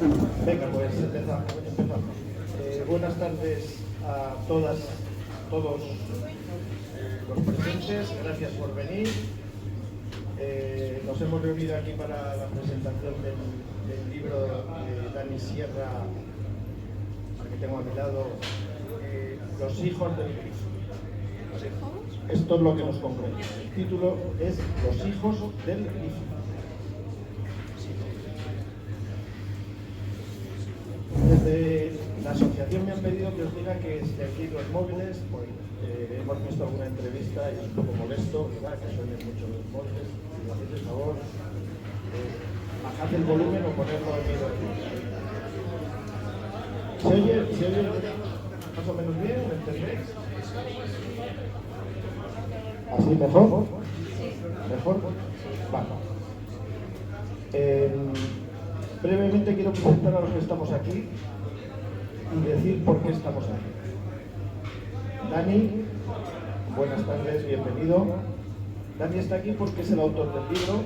Venga, pues empezamos. Buenas tardes a todas, todos los presentes, gracias por venir. Nos hemos reunido aquí para la presentación del libro de Dani Sierra, al que tengo a mi lado, Los hijos del Grifo. Esto es lo que nos comprende. El título es Los hijos del Grifo. Desde la asociación me han pedido que os diga que si aquí los móviles, pues hemos visto alguna entrevista y es un poco molesto, ¿verdad? Que suenen mucho los móviles. Si me hacéis el favor, bajad el volumen o ponerlo en medio. ¿Se oye más o menos bien? ¿Me entendéis? ¿Así mejor? ¿Mejor? Vale. Brevemente quiero presentar a los que estamos aquí y decir por qué estamos aquí. Dani, buenas tardes, bienvenido. Dani está aquí porque es el autor del libro.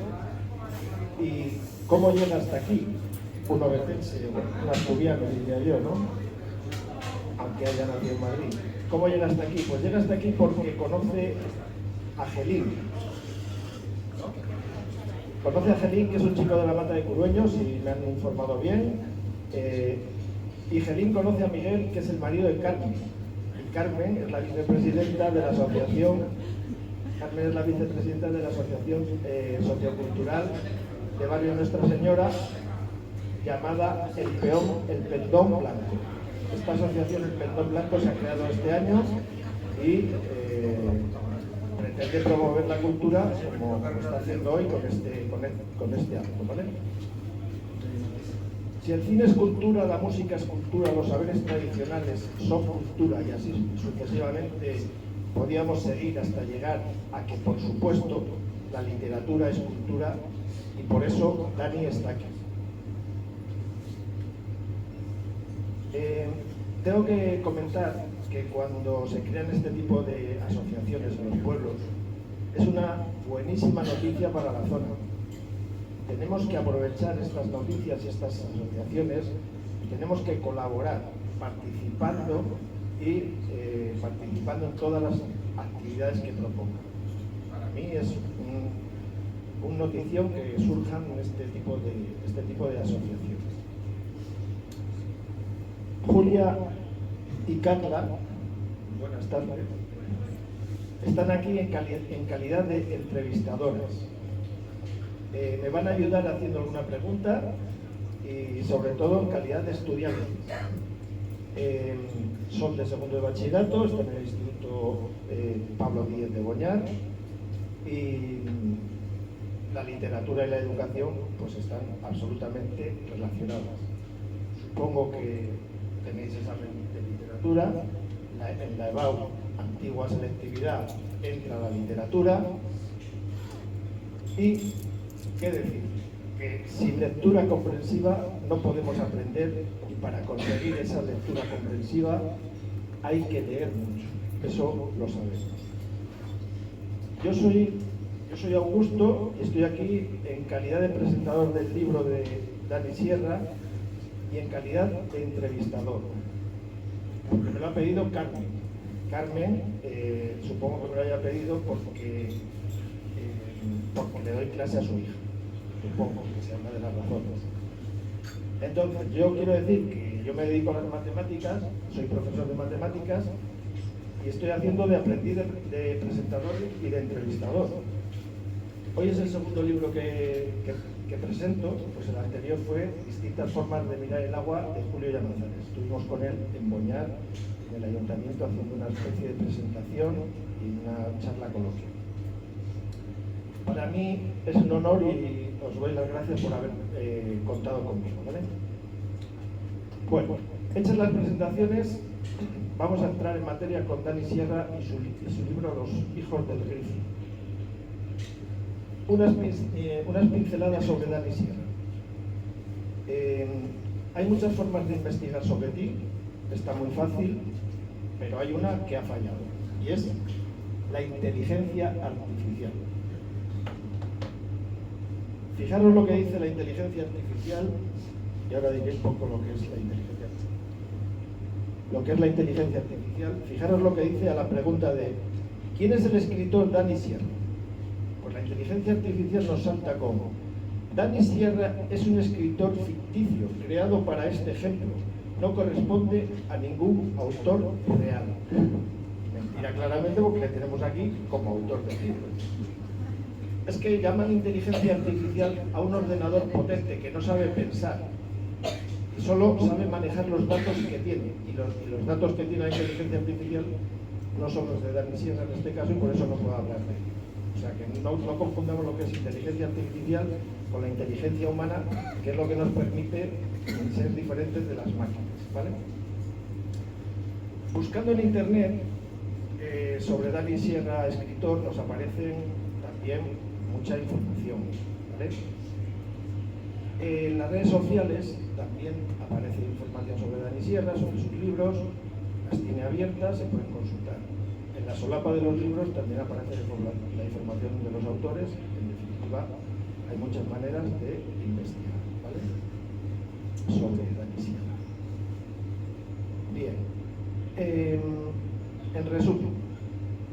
¿Y cómo llega hasta aquí? Un obetense, un asturiano, diría yo, ¿no? Aunque haya nacido en Madrid. ¿Cómo llega hasta aquí? Pues llega hasta aquí porque conoce a Gelín. Conoce a Gelín, que es un chico de la Mata de Curueños, y me han informado bien. Y Gelín conoce a Miguel, que es el marido de Carmen. Y Carmen es la vicepresidenta de la asociación. Carmen es la vicepresidenta de la asociación sociocultural de Barrio Nuestra Señora, llamada El Pendón Blanco. Esta asociación, El Pendón Blanco, se ha creado este año y pretende promover la cultura como está haciendo hoy con este acto, ¿vale? Si el cine es cultura, la música es cultura, los saberes tradicionales son cultura y así sucesivamente podíamos seguir hasta llegar a que, por supuesto, la literatura es cultura y por eso Dani está aquí. Tengo que comentar que cuando se crean este tipo de asociaciones en los pueblos es una buenísima noticia para la zona. Tenemos que aprovechar estas noticias y estas asociaciones y tenemos que colaborar participando en todas las actividades que propongan. Para mí es un notición que surjan este tipo de asociaciones. Julia y Carla, buenas tardes, están aquí en calidad de entrevistadoras. Me van a ayudar haciendo alguna pregunta y sobre todo en calidad de estudiantes. Son de segundo de bachillerato, están en el Instituto Pablo Díez de Boñar y la literatura y la educación pues están absolutamente relacionadas. Supongo que tenéis examen de literatura, en la EBAU, antigua selectividad, entra la literatura y, ¿qué decir? Que sin lectura comprensiva no podemos aprender y para conseguir esa lectura comprensiva hay que leer mucho, eso lo sabemos. Yo soy Augusto y estoy aquí en calidad de presentador del libro de Dani Sierra y en calidad de entrevistador, porque me lo ha pedido Carmen. Carmen, supongo que me lo haya pedido porque le doy clase a su hija, supongo que sea una de las razones. Entonces, yo quiero decir que yo me dedico a las matemáticas, soy profesor de matemáticas y estoy haciendo de aprendiz de presentador y de entrevistador. Hoy es el segundo libro que presento, pues el anterior fue Distintas formas de mirar el agua, de Julio Llamazares. Estuvimos con él en Boñar, en el ayuntamiento, haciendo una especie de presentación y una charla coloquial. Para mí es un honor y os doy las gracias por haber contado conmigo, ¿vale? Bueno, hechas las presentaciones, vamos a entrar en materia con Dani Sierra y su libro Los hijos del Grifo. Unas pinceladas sobre Dani Sierra. Hay muchas formas de investigar sobre ti, está muy fácil, pero hay una que ha fallado, y es la inteligencia artificial. Fijaros lo que dice la inteligencia artificial Y ahora diré un poco lo que es la inteligencia artificial. Fijaros lo que dice a la pregunta de ¿quién es el escritor Dani Sierra? Pues la inteligencia artificial nos salta como Dani Sierra es un escritor ficticio creado para este ejemplo. No corresponde a ningún autor real. Mentira claramente porque le tenemos aquí como autor del libro. Es que llaman inteligencia artificial a un ordenador potente que no sabe pensar y solo sabe manejar los datos que tiene. Y los datos que tiene la inteligencia artificial no son los de Dani Sierra en este caso y por eso no puedo hablar de ello. O sea que no confundamos lo que es inteligencia artificial con la inteligencia humana, que es lo que nos permite ser diferentes de las máquinas, ¿vale? Buscando en internet sobre Dani Sierra, escritor, nos aparecen también mucha información, ¿vale? En las redes sociales también aparece información sobre Dani Sierra, sobre sus libros, las tiene abiertas, se pueden consultar. En la solapa de los libros también aparece la información de los autores. En definitiva, hay muchas maneras de investigar, ¿vale? Sobre Dani Sierra. Bien. En resumen,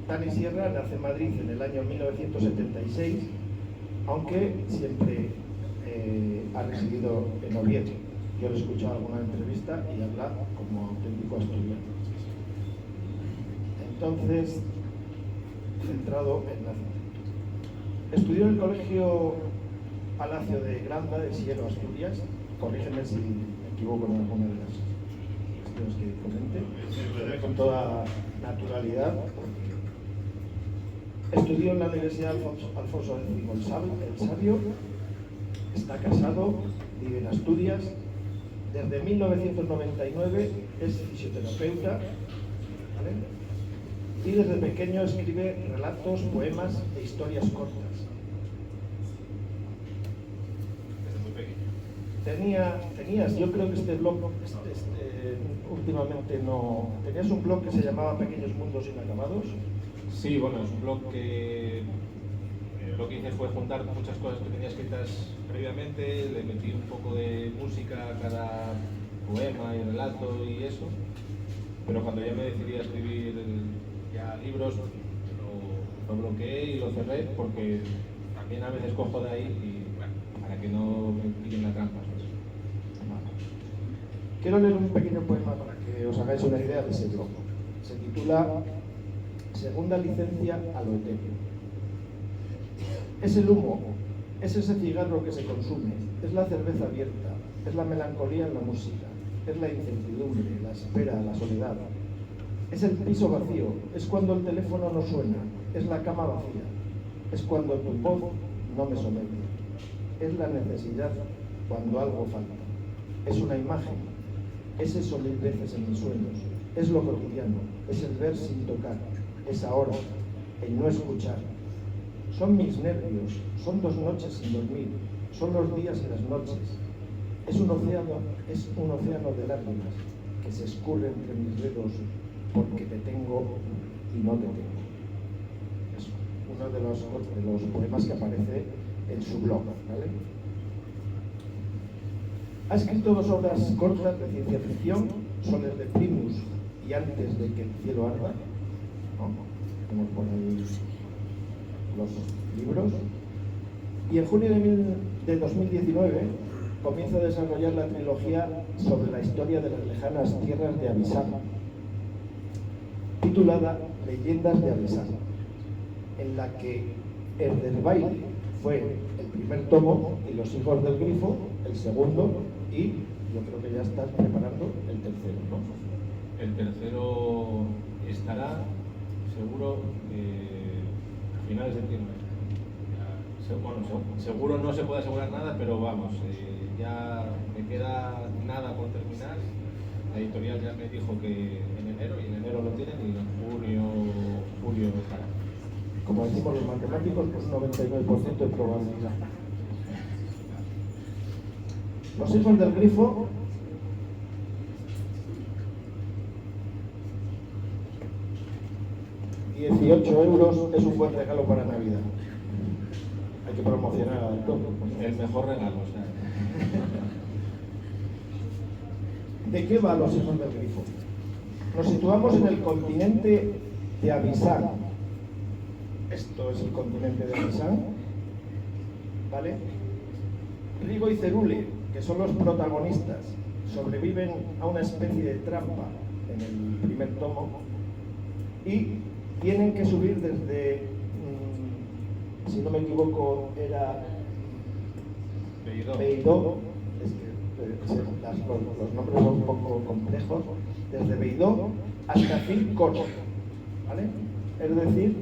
Dani Sierra nace en Madrid en el año 1976, aunque siempre ha residido en Oviedo. Yo lo he escuchado en alguna entrevista y habla como auténtico asturiano. Entonces, centrado en nacimiento. Estudió en el Colegio Palacio de Granda de Siero, Asturias. Corrígeme si me equivoco en alguna de las cuestiones que comente, con toda naturalidad. Estudió en la Universidad Alfonso X el Sabio. Está casado, vive en Asturias. Desde 1999 es fisioterapeuta, ¿vale? Y desde pequeño escribe relatos, poemas e historias cortas. Desde muy pequeño. Tenías, yo creo que este blog, últimamente no... ¿Tenías un blog que se llamaba Pequeños Mundos Inacabados? Sí, bueno, es un blog que lo que hice fue juntar muchas cosas que tenía escritas previamente, le metí un poco de música a cada poema y relato y eso, pero cuando ya me decidí a escribir ya libros, lo bloqueé y lo cerré porque también a veces cojo de ahí y bueno, para que no me pillen la trampa. Quiero leer un pequeño poema para que os hagáis una idea de ese blog. Se titula Segunda licencia a lo etéreo. Es el humo, es ese cigarro que se consume, es la cerveza abierta, es la melancolía en la música, es la incertidumbre, la espera, la soledad. Es el piso vacío, es cuando el teléfono no suena, es la cama vacía, es cuando tu voz no me somete, es la necesidad cuando algo falta, es una imagen, es eso mil veces en mis sueños, es lo cotidiano, es el ver sin tocar, es ahora, el no escuchar. Son mis nervios, son 2 noches sin dormir, son los días y las noches. Es un océano de lágrimas que se escurre entre mis dedos porque te tengo y no te tengo. Es uno de los poemas que aparece en su blog, ¿vale? Ha escrito 2 obras cortas de ciencia ficción, Soles de Primus y Antes de que el cielo arda. Tenemos por ahí los libros. Y en junio de 2019 comienza a desarrollar la trilogía sobre la historia de las lejanas tierras de Abisama, titulada Leyendas de Abisama, en la que Erderweil fue el primer tomo y Los hijos del grifo el segundo, y yo creo que ya estás preparando el tercero, ¿no? El tercero estará seguro a finales de septiembre. Bueno, seguro no se puede asegurar nada, pero vamos, ya me queda nada por terminar. La editorial ya me dijo que en enero, y en enero lo tienen, y en julio estará. Como decimos los matemáticos, pues un 99% de probabilidad. Los hijos del grifo €18 es un buen regalo para Navidad. Hay que promocionar al autor. El mejor regalo, o sea. ¿De qué va Los hijos del grifo? Nos situamos en el continente de Avisán. Esto es el continente de Avisán, ¿vale? Rigo y Cerule, que son los protagonistas, sobreviven a una especie de trampa en el primer tomo y tienen que subir desde, si no me equivoco, era Beidó. Los nombres son un poco complejos, desde Beidó hasta Circoro, ¿vale? Es decir,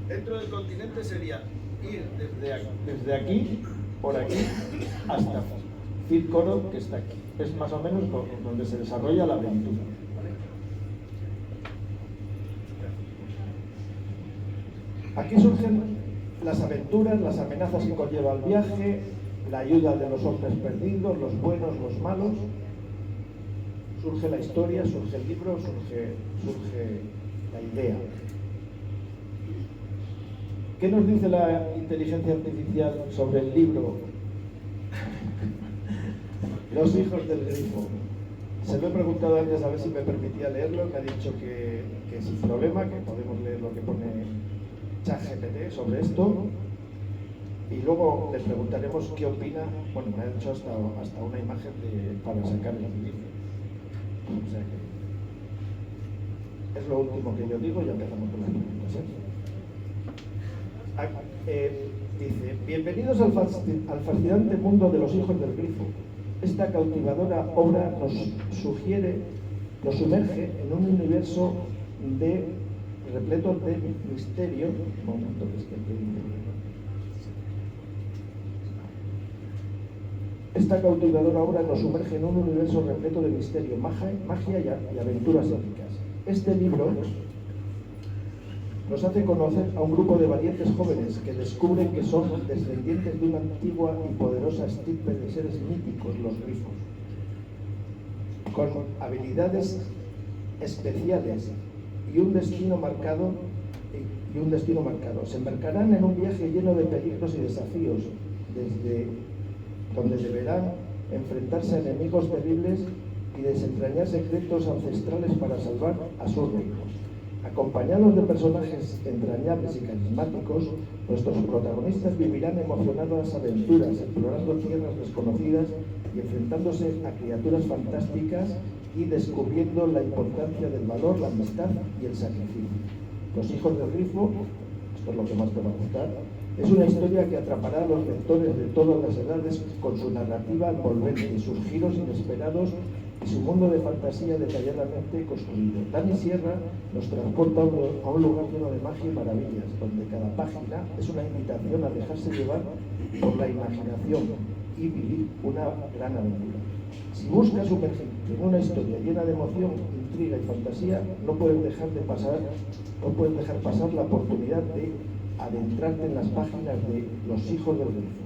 dentro del continente sería ir desde aquí, por aquí, hasta Circoro, que está aquí. Es más o menos donde se desarrolla la aventura, ¿vale? Aquí surgen las aventuras, las amenazas que conlleva el viaje, la ayuda de los hombres perdidos, los buenos, los malos. Surge la historia, surge el libro, surge la idea. ¿Qué nos dice la inteligencia artificial sobre el libro Los hijos del grifo? Se lo he preguntado antes a ver si me permitía leerlo, me ha dicho que sin problema, que podemos leer lo que pone ChatGPT sobre esto, y luego le preguntaremos qué opina. Bueno, me ha hecho hasta una imagen para sacar el libro. O sea que es lo último que yo digo y empezamos con las preguntas, dice: bienvenidos al fascinante mundo de los hijos del grifo. Esta cautivadora obra nos sumerge en un universo repleto de misterio. Un momento, que es que esta cautivadora obra nos sumerge en un universo repleto de misterio, magia y aventuras épicas. Este libro nos hace conocer a un grupo de valientes jóvenes que descubren que son descendientes de una antigua y poderosa estirpe de seres míticos, los grifos, con habilidades especiales y un destino marcado. Se embarcarán en un viaje lleno de peligros y desafíos, desde donde deberán enfrentarse a enemigos terribles y desentrañar secretos ancestrales para salvar a sus reinos. Acompañados de personajes entrañables y carismáticos, nuestros protagonistas vivirán emocionadas aventuras, explorando tierras desconocidas y enfrentándose a criaturas fantásticas y descubriendo la importancia del valor, la amistad y el sacrificio. Los hijos del grifo, esto es lo que más te va a gustar, es una historia que atrapará a los lectores de todas las edades con su narrativa envolvente, sus giros inesperados y su mundo de fantasía detalladamente construido. Dani Sierra nos transporta a un lugar lleno de magia y maravillas, donde cada página es una invitación a dejarse llevar por la imaginación y vivir una gran aventura. Si buscas sumergirte en una historia llena de emoción, intriga y fantasía, no puedes dejar pasar la oportunidad de adentrarte en las páginas de Los hijos del grifo.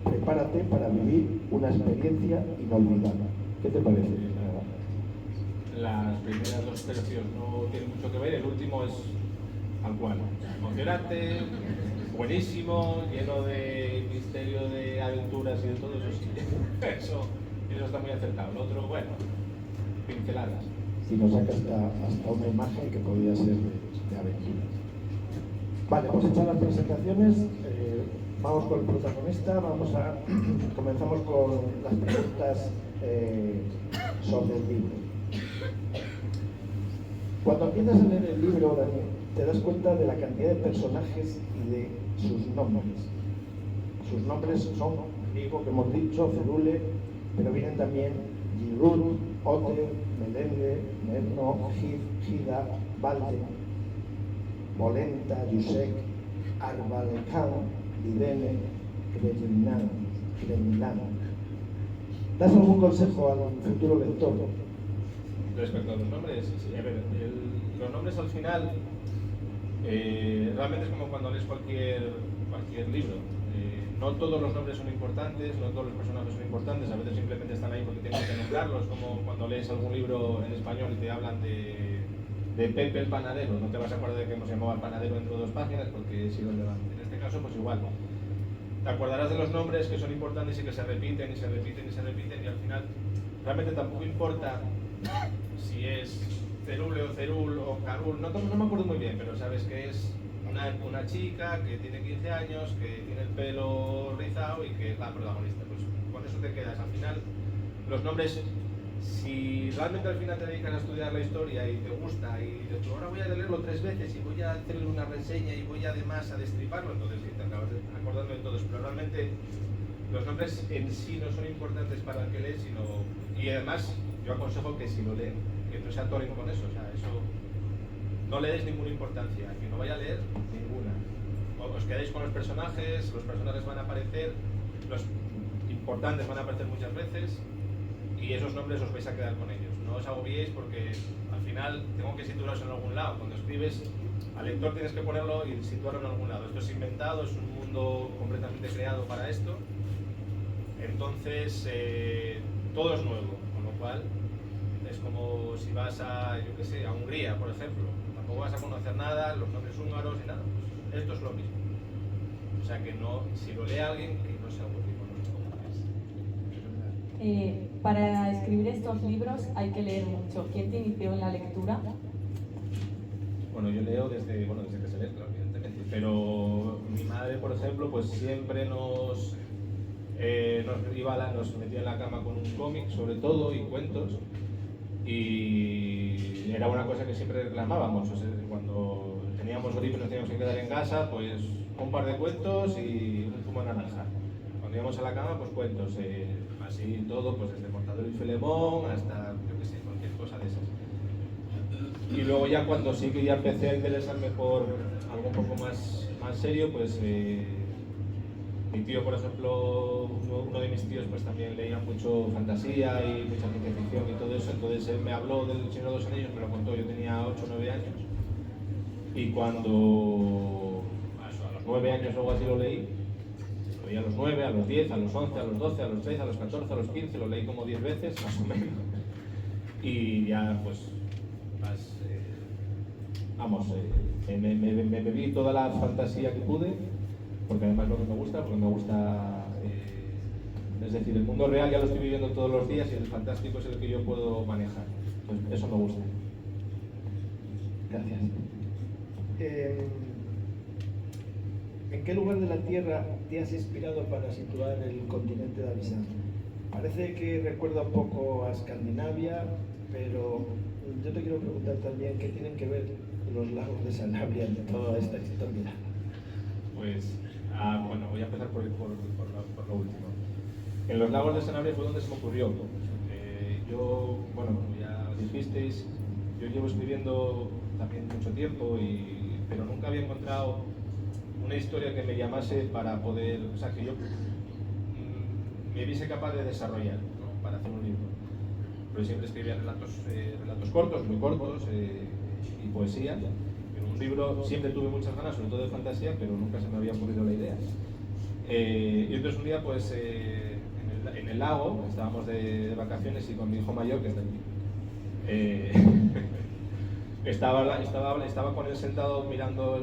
Prepárate para vivir una experiencia inolvidable. ¿Qué te parece? Las primeras dos tercios no tienen mucho que ver, el último es tal cual. Emocionante, buenísimo, lleno de misterio, de aventuras y de todo eso, sí. Eso está muy acertado. El otro, bueno, pinceladas. Si nos saca hasta una imagen que podría ser de aventura. Vale, hemos hecho las presentaciones, vamos con el protagonista, comenzamos con las preguntas sobre el libro. Cuando empiezas a leer el libro, Daniel, te das cuenta de la cantidad de personajes y de sus nombres. Sus nombres son griego, que hemos dicho, Cerule, pero vienen también Giroud, Otter, Melende, Merno, Gida, Valde, Molenta, Yusek, Arbalecan, Lidene, Kremlán. ¿Das algún consejo al futuro lector? Respecto a los nombres, sí, a ver, los nombres al final realmente es como cuando lees cualquier libro. No todos los nombres son importantes, no todos los personajes son importantes, a veces simplemente están ahí porque tienes que nombrarlos, como cuando lees algún libro en español y te hablan de Pepe el panadero, no te vas a acordar de que hemos llamado al panadero dentro de 2 páginas porque he sido relevante. En este caso, pues igual. te acordarás de los nombres que son importantes y que se repiten y se repiten y se repiten, y al final realmente tampoco importa si es Cerule o Cerul o Carul, no me acuerdo muy bien, pero sabes que es una chica que tiene 15 años, que tiene el pelo rizado y que es la protagonista. Pues con eso te quedas. Al final, los nombres, si realmente al final te dedicas a estudiar la historia y te gusta, y de hecho ahora voy a leerlo 3 veces y voy a hacerle una reseña y voy además a destriparlo, entonces sí, te acabas acordando de todos. Pero realmente los nombres en sí no son importantes para el que lee, sino... Y además, yo aconsejo que si lo leen, que no se atoren con eso, o sea, eso no le deis ninguna importancia, que no vaya a leer ninguna. Os quedáis con los personajes van a aparecer, los importantes van a aparecer muchas veces, y esos nombres os vais a quedar con ellos. No os agobiéis porque al final tengo que situaros en algún lado. Cuando escribes, al lector tienes que ponerlo y situarlo en algún lado. Esto es inventado, es un mundo completamente creado para esto. Entonces, todo es nuevo, con lo cual es como si vas a, yo qué sé, a Hungría, por ejemplo. Tampoco vas a conocer nada, los nombres húngaros y nada. Pues esto es lo mismo. O sea que no, si lo lee alguien, que no se agobie con los nombres. Para escribir estos libros hay que leer mucho. ¿Quién te inició en la lectura? Bueno, yo leo desde que se lee, claro, evidentemente. Pero mi madre, por ejemplo, pues siempre nos metía en la cama con un cómic, sobre todo, y cuentos. Y era una cosa que siempre reclamábamos. O sea, cuando teníamos gripe y nos teníamos que quedar en casa, pues un par de cuentos y un zumo de naranja. Cuando íbamos a la cama, pues cuentos. Así todo, pues desde Mortadelo y Filemón hasta, yo qué sé, cualquier cosa de esas. Y luego ya cuando sí que ya empecé a interesarme por algo un poco más serio, pues mi tío, por ejemplo, uno de mis tíos, pues también leía mucho fantasía y mucha ciencia ficción y todo eso. Entonces él me habló del Señor de los Anillos, me lo contó, yo tenía 8 o 9 años. Y cuando a los 9 años o algo así lo leí, lo leí a los 9, a los 10, a los 11, a los 12, a los 13, a los 14, a los 15, lo leí como 10 veces, más o menos. Y ya, pues, me bebí toda la fantasía que pude, porque además es lo que me gusta, es decir, el mundo real ya lo estoy viviendo todos los días y el fantástico es el que yo puedo manejar. Pues eso me gusta. Gracias. ¿En qué lugar de la Tierra te has inspirado para situar el continente de Avisán? Parece que recuerda un poco a Escandinavia, pero yo te quiero preguntar también qué tienen que ver los lagos de Sanabria en toda esta historia. Pues, bueno, voy a empezar por lo último. En los lagos de Sanabria fue donde se me ocurrió. Yo, bueno, como ya dijisteis, yo llevo escribiendo también mucho tiempo, pero nunca había encontrado una historia que me llamase para poder, o sea, que yo me viese capaz de desarrollar, ¿no? Para hacer un libro. Pero siempre escribía relatos cortos, muy cortos, y poesía. En un libro siempre tuve muchas ganas, sobre todo de fantasía, pero nunca se me había ocurrido la idea. Y entonces un día, pues, en el lago, estábamos de vacaciones y con mi hijo mayor, que está aquí, estaba con él sentado mirando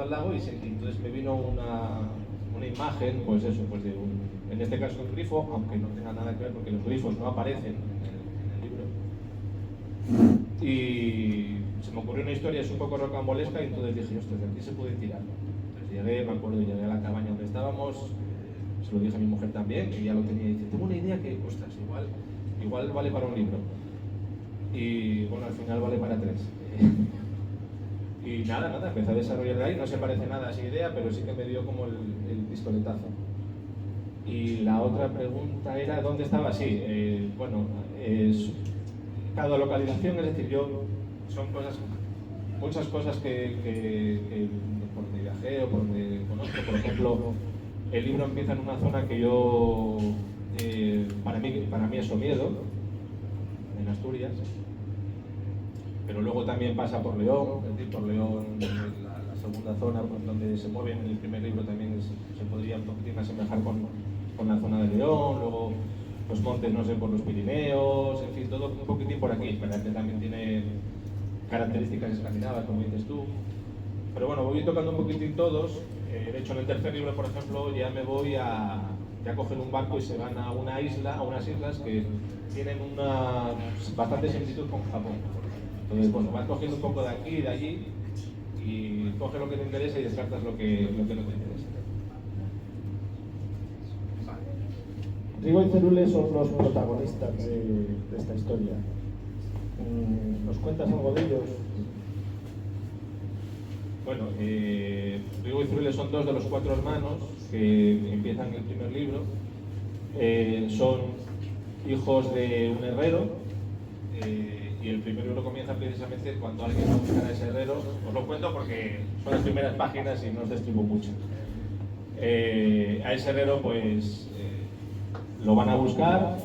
al lago y entonces me vino una imagen, pues eso, pues en este caso un grifo, aunque no tenga nada que ver porque los grifos no aparecen en el libro. Y se me ocurrió una historia, es un poco rocambolesca, y entonces dije, ostras, de aquí se puede tirar. Entonces llegué a la cabaña donde estábamos, se lo dije a mi mujer también, que ya lo tenía, y dice, tengo una idea que, ostras, igual vale para un libro. Y bueno, al final vale para 3. Y nada, empecé a desarrollar de ahí, no se parece nada a esa idea, pero sí que me dio como el pistoletazo. Y la otra pregunta era, ¿dónde estaba? Sí, bueno, cada localización, es decir, son muchas cosas que por donde viajé o por donde conozco. Por ejemplo, el libro empieza en una zona que yo, para mí es Somiedo, en Asturias, pero luego también pasa por León, es decir, por León, la segunda zona pues, donde se mueven en el primer libro también se podría un poquitín asemejar con la zona de León, luego los montes, no sé, por los Pirineos, en fin, todo un poquitín por aquí, pero que también tiene características escandinavas, como dices tú. pero bueno, voy tocando un poquitín todos. De hecho, en el tercer libro, por ejemplo, ya me voy a coger un barco y se van a una isla, a unas islas que tienen una bastante similitud con Japón. Entonces, bueno, vas cogiendo un poco de aquí y de allí y coges lo que te interesa y descartas lo que no te interesa. Rigo y Cerule son los protagonistas de esta historia. ¿Nos cuentas algo de ellos? Bueno, Rigo y Cerule son dos de los 4 hermanos que empiezan el primer libro. Son hijos de un herrero y el primer libro comienza precisamente cuando alguien va a buscar a ese herrero. Os lo cuento porque son las primeras páginas y no os destribo mucho. A ese herrero pues lo van a buscar,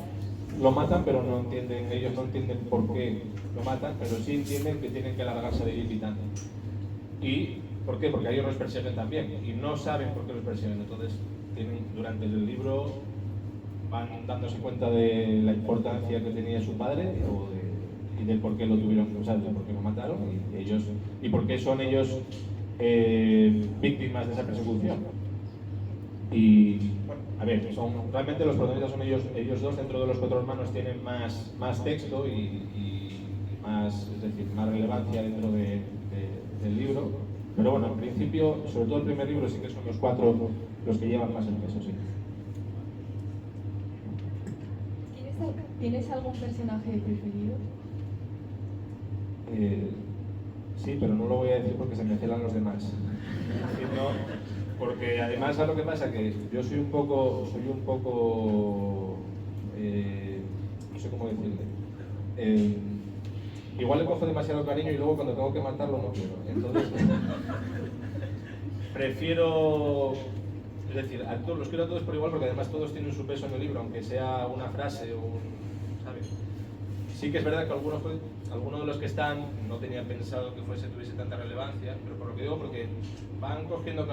lo matan, pero no entienden, ellos no entienden por qué lo matan, pero sí entienden que tienen que largarse de allí pitando. ¿Y por qué? Porque a ellos los persiguen también y no saben por qué los persiguen. Entonces, durante el libro van dándose cuenta de la importancia que tenía su padre y del por qué lo tuvieron que usar, de por qué lo mataron y por qué son ellos víctimas de esa persecución. Y bueno, a ver, realmente los protagonistas son ellos dos. Dentro de los 4 hermanos tienen más texto y más, es decir, más relevancia dentro del libro. Pero bueno, en principio, sobre todo el primer libro, sí que son los 4 los que llevan más el peso, sí. ¿Tienes algún personaje preferido? Sí, pero no lo voy a decir porque se me celan los demás. Porque además, ¿sabes lo que pasa? Que yo soy un poco, no sé cómo decirle. Igual le cojo demasiado cariño y luego cuando tengo que matarlo no quiero. Entonces, prefiero, es decir, los quiero a todos por igual porque además todos tienen su peso en el libro, aunque sea una frase o ¿sabes? Sí que es verdad que algunos de los que están no tenía pensado que tuviese tanta relevancia, pero por lo que digo, porque cada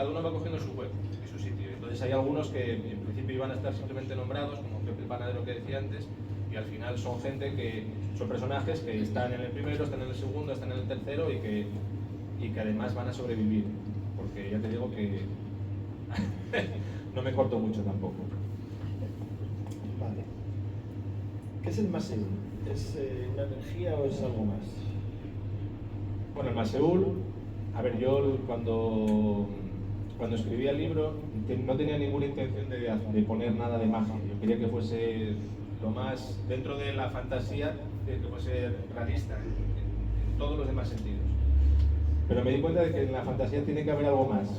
uno va cogiendo su hueco y su sitio. Entonces hay algunos que en principio iban a estar simplemente nombrados, como Pepe el panadero que decía antes, y al final son son personajes que están en el primero, están en el segundo, están en el tercero y que además van a sobrevivir. Porque ya te digo que no me corto mucho tampoco. Vale. ¿Qué es el Maseul? ¿Es una energía o es algo más? Bueno, el Maseul, a ver, yo cuando escribía el libro no tenía ninguna intención de poner nada de magia. Yo quería que fuese lo más, dentro de la fantasía, que fuese realista en todos los demás sentidos. Pero me di cuenta de que en la fantasía tiene que haber algo más.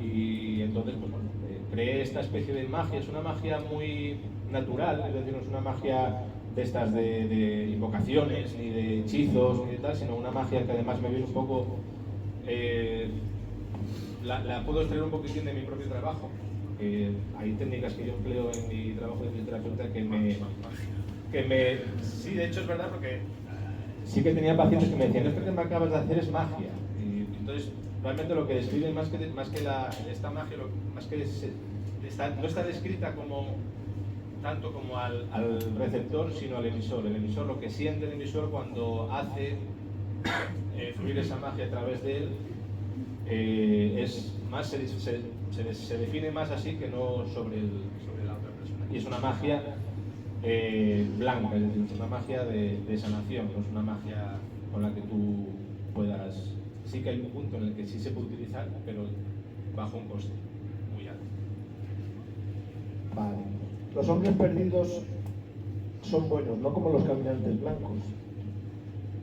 Y entonces, pues bueno, creé esta especie de magia. Es una magia muy natural, es decir, no es una magia de estas de invocaciones, ni de hechizos, ni de tal, sino una magia que además me viene un poco... la puedo extraer un poquitín de mi propio trabajo. Hay técnicas que yo empleo en mi trabajo de fisioterapeuta sí, de hecho es verdad, porque sí que tenía pacientes que me decían, esto que me acabas de hacer es magia. Y entonces, realmente lo que describe esta magia, no está descrita tanto como al receptor, sino al emisor. El emisor, lo que siente el emisor cuando hace fluir esa magia a través de él, se define más así que no sobre la otra persona. Y es una magia blanca, es decir, es una magia de sanación, no es una magia con la que tú puedas... Sí que hay un punto en el que sí se puede utilizar, pero bajo un coste muy alto. Vale. Los hombres perdidos son buenos, no como los caminantes blancos.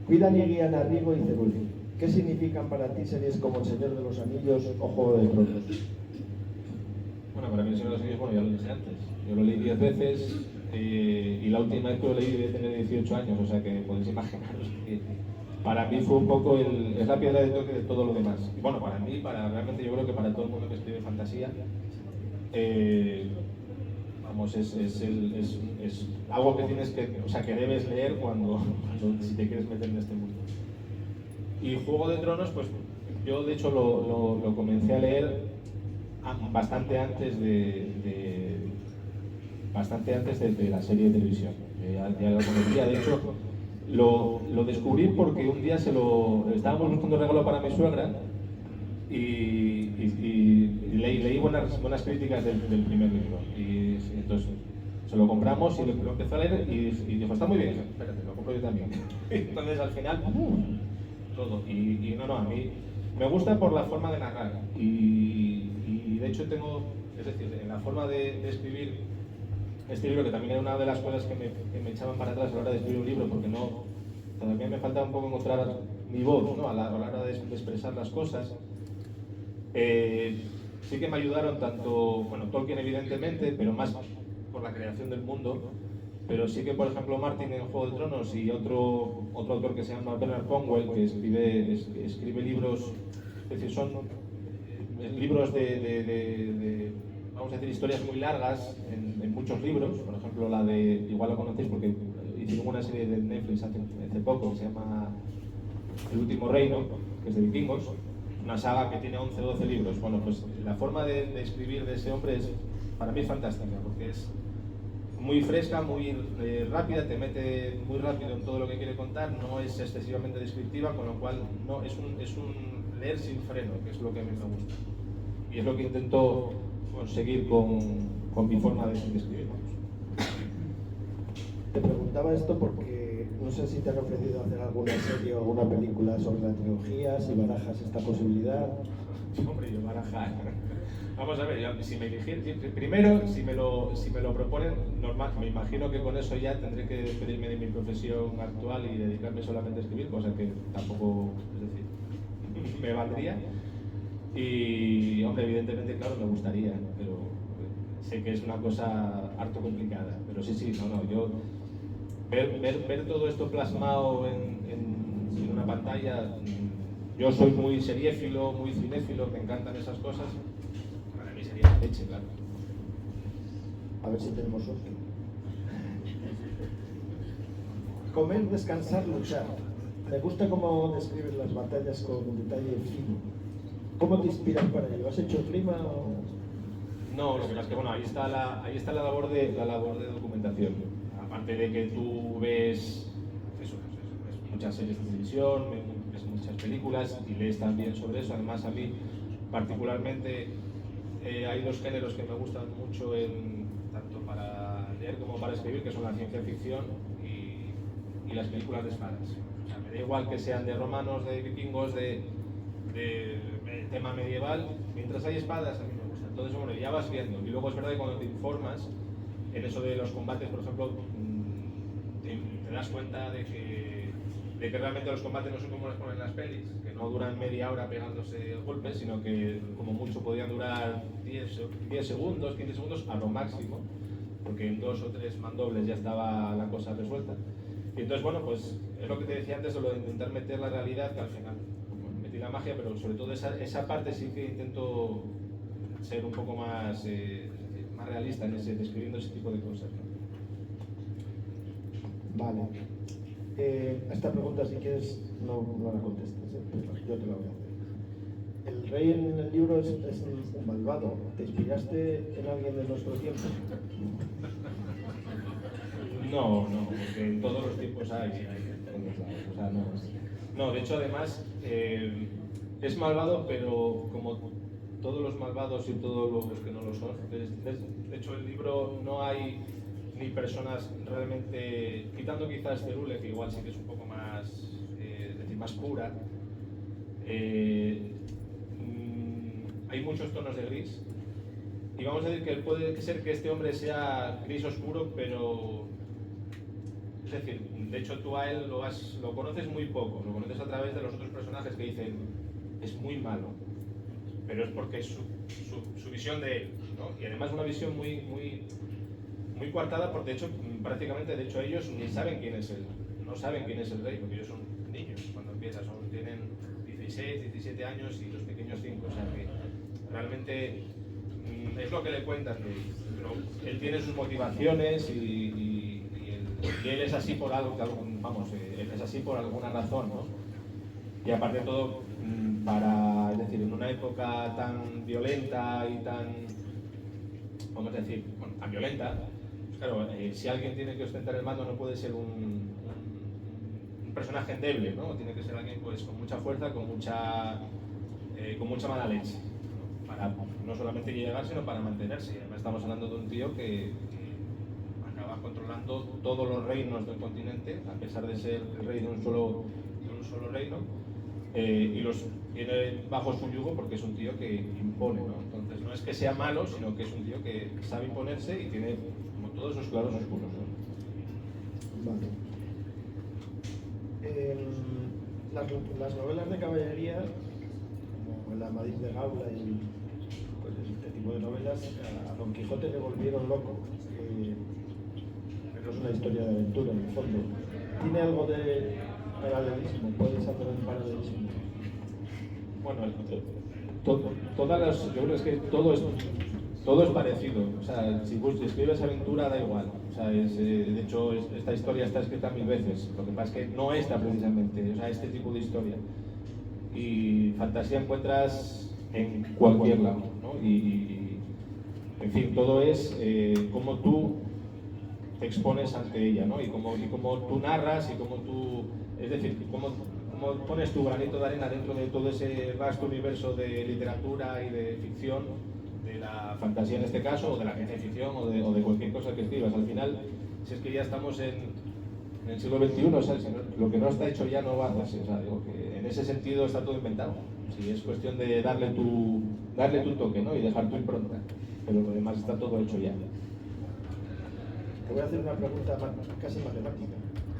Cuidan y guían a Rigo y Cerule. ¿Qué significan para ti series como El Señor de los Anillos o Juego de Tronos? Bueno, para mí El Señor de los Anillos, bueno, ya lo dije antes. Yo lo leí 10 veces y la última vez que lo leí debía tener 18 años, o sea que podéis imaginaros que para mí fue un poco es la piedra de toque de todo lo demás. Y bueno, realmente yo creo que para todo el mundo que escribe fantasía, vamos, es algo que tienes que debes leer si te quieres meter en este mundo. Y Juego de Tronos, pues yo de hecho lo comencé a leer bastante antes de la serie de televisión. Ya lo conocía, de hecho lo descubrí porque un día estábamos buscando un regalo para mi suegra y leí buenas críticas del primer libro. Y entonces se lo compramos y lo empezó a leer y dijo, está muy bien, espérate, lo compro yo también. Entonces al final, todo. Y no, a mí me gusta por la forma de narrar. Y de hecho es decir, en la forma de escribir este libro, que también era una de las cosas que me echaban para atrás a la hora de escribir un libro, porque todavía me faltaba un poco encontrar mi voz, ¿no? a la hora de expresar las cosas. Sí que me ayudaron tanto, Tolkien evidentemente, pero más por la creación del mundo, pero sí que, por ejemplo, Martin en Juego de Tronos y otro autor que se llama Bernard Cornwell, que escribe libros, es decir, son libros vamos a decir, historias muy largas en muchos libros. Por ejemplo, igual lo conocéis porque hicieron una serie de Netflix hace poco que se llama El Último Reino, que es de vikingos, una saga que tiene 11 o 12 libros. Bueno, pues la forma de escribir de ese hombre para mí es fantástica, porque es muy fresca, muy rápida, te mete muy rápido en todo lo que quiere contar, no es excesivamente descriptiva, con lo cual no, es un leer sin freno, que es lo que a mí me gusta. Y es lo que intento conseguir con mi forma de escribir. Te preguntaba esto porque no sé si te han ofrecido hacer alguna serie o alguna película sobre la trilogía, si barajas esta posibilidad. Hombre, yo barajar. Vamos a ver, si me eligieran, primero, si me lo proponen, normal, me imagino que con eso ya tendré que despedirme de mi profesión actual y dedicarme solamente a escribir, cosa que tampoco, es decir, me valdría. Y, hombre, evidentemente, claro, me gustaría, pero sé que es una cosa harto complicada. Pero sí, yo ver todo esto plasmado en una pantalla, yo soy muy seriéfilo, muy cinéfilo, me encantan esas cosas. Para mí sería la leche, claro. A ver si tenemos suerte. Comer, descansar, luchar. Me gusta cómo describes las batallas con un detalle fino. ¿Cómo te inspiras para ello? ¿Has hecho rima o...? No, lo que pasa es que ahí está la labor de documentación. Aparte de que tú ves muchas series de televisión, ves muchas películas y lees también sobre eso. Además, a mí particularmente hay dos géneros que me gustan mucho tanto para leer como para escribir, que son la ciencia ficción y las películas de espadas. O sea, me da igual que sean de romanos, de vikingos, de tema medieval, mientras hay espadas a mí me gusta. Entonces, ya vas viendo. Y luego es verdad que cuando te informas en eso de los combates, por ejemplo, te das cuenta de que realmente los combates no son como los ponen en las pelis, que no duran media hora pegándose golpes, sino que como mucho podían durar 10 segundos, 15 segundos a lo máximo, porque en 2 o 3 mandobles ya estaba la cosa resuelta. Y entonces, pues es lo que te decía antes de lo de intentar meter la realidad, que al final metí la magia, pero sobre todo esa parte sí que intento ser un poco más realista describiendo ese tipo de cosas, ¿no? Vale. A esta pregunta, si quieres, no la contestes, pero yo te la voy a hacer. El rey en el libro es un malvado. ¿Te inspiraste en alguien de nuestro tiempo? No, porque en todos los tiempos hay. O sea, no, de hecho, además, es malvado, pero como todos los malvados y todos los que no lo son. De hecho, el libro no hay ni personas realmente, quitando quizás Cerule, que igual sí que es un poco más, es decir, más pura. Hay muchos tonos de gris. Y vamos a decir que puede ser que este hombre sea gris oscuro, pero... Es decir, de hecho tú a él lo conoces muy poco, lo conoces a través de los otros personajes que dicen es muy malo, pero es porque es su visión de él, ¿no? Y además una visión muy coartada, porque de hecho prácticamente ellos ni saben quién es él, no saben quién es el rey, porque ellos son niños cuando empiezan, tienen 16, 17 años y los pequeños 5, o sea que realmente es lo que le cuentan de él, pero él tiene sus motivaciones y él es así por algo, él es así por alguna razón, ¿no? Y aparte de todo, es decir, en una época tan violenta y tan, vamos a decir, tan violenta, pues claro, si alguien tiene que ostentar el mando no puede ser un personaje endeble, ¿no? Tiene que ser alguien pues con mucha fuerza, con mucha con mucha mala leche, ¿no? Para no solamente llegar, sino para mantenerse. Además estamos hablando de un tío que acaba controlando todos los reinos del continente, a pesar de ser el rey de un solo reino, y los tiene bajo su yugo porque es un tío que impone, ¿no? Entonces no es que sea malo, sino que es un tío que sabe imponerse y tiene como todos esos claros oscuros, ¿no? Vale. Las novelas de caballería, como el Amadís de Gaula y pues, este tipo de novelas, a Don Quijote le volvieron loco. Pero es una historia de aventura, en el fondo. ¿Tiene algo de paralelismo? ¿Puedes hacer un paralelismo? Bueno, yo creo que todo es parecido. O sea, si escribes aventura da igual. O sea, de hecho, esta historia está escrita 1000 veces. Lo que pasa es que no esta precisamente, o sea, este tipo de historia. Y fantasía encuentras en cualquier lado, ¿no? En fin, todo es cómo tú te expones ante ella, ¿no? Y cómo tú narras y cómo tú, es decir, cómo pones tu granito de arena dentro de todo ese vasto universo de literatura y de ficción, de la fantasía en este caso, o de la ciencia ficción, o de cualquier cosa que escribas. Al final, si es que ya estamos en el siglo XXI, o sea, lo que no está hecho ya no va a hacerse. O sea, digo que en ese sentido está todo inventado. Sí, es cuestión de darle tu toque, ¿no? Y dejar tu impronta. Pero lo demás está todo hecho ya. Te voy a hacer una pregunta casi matemática,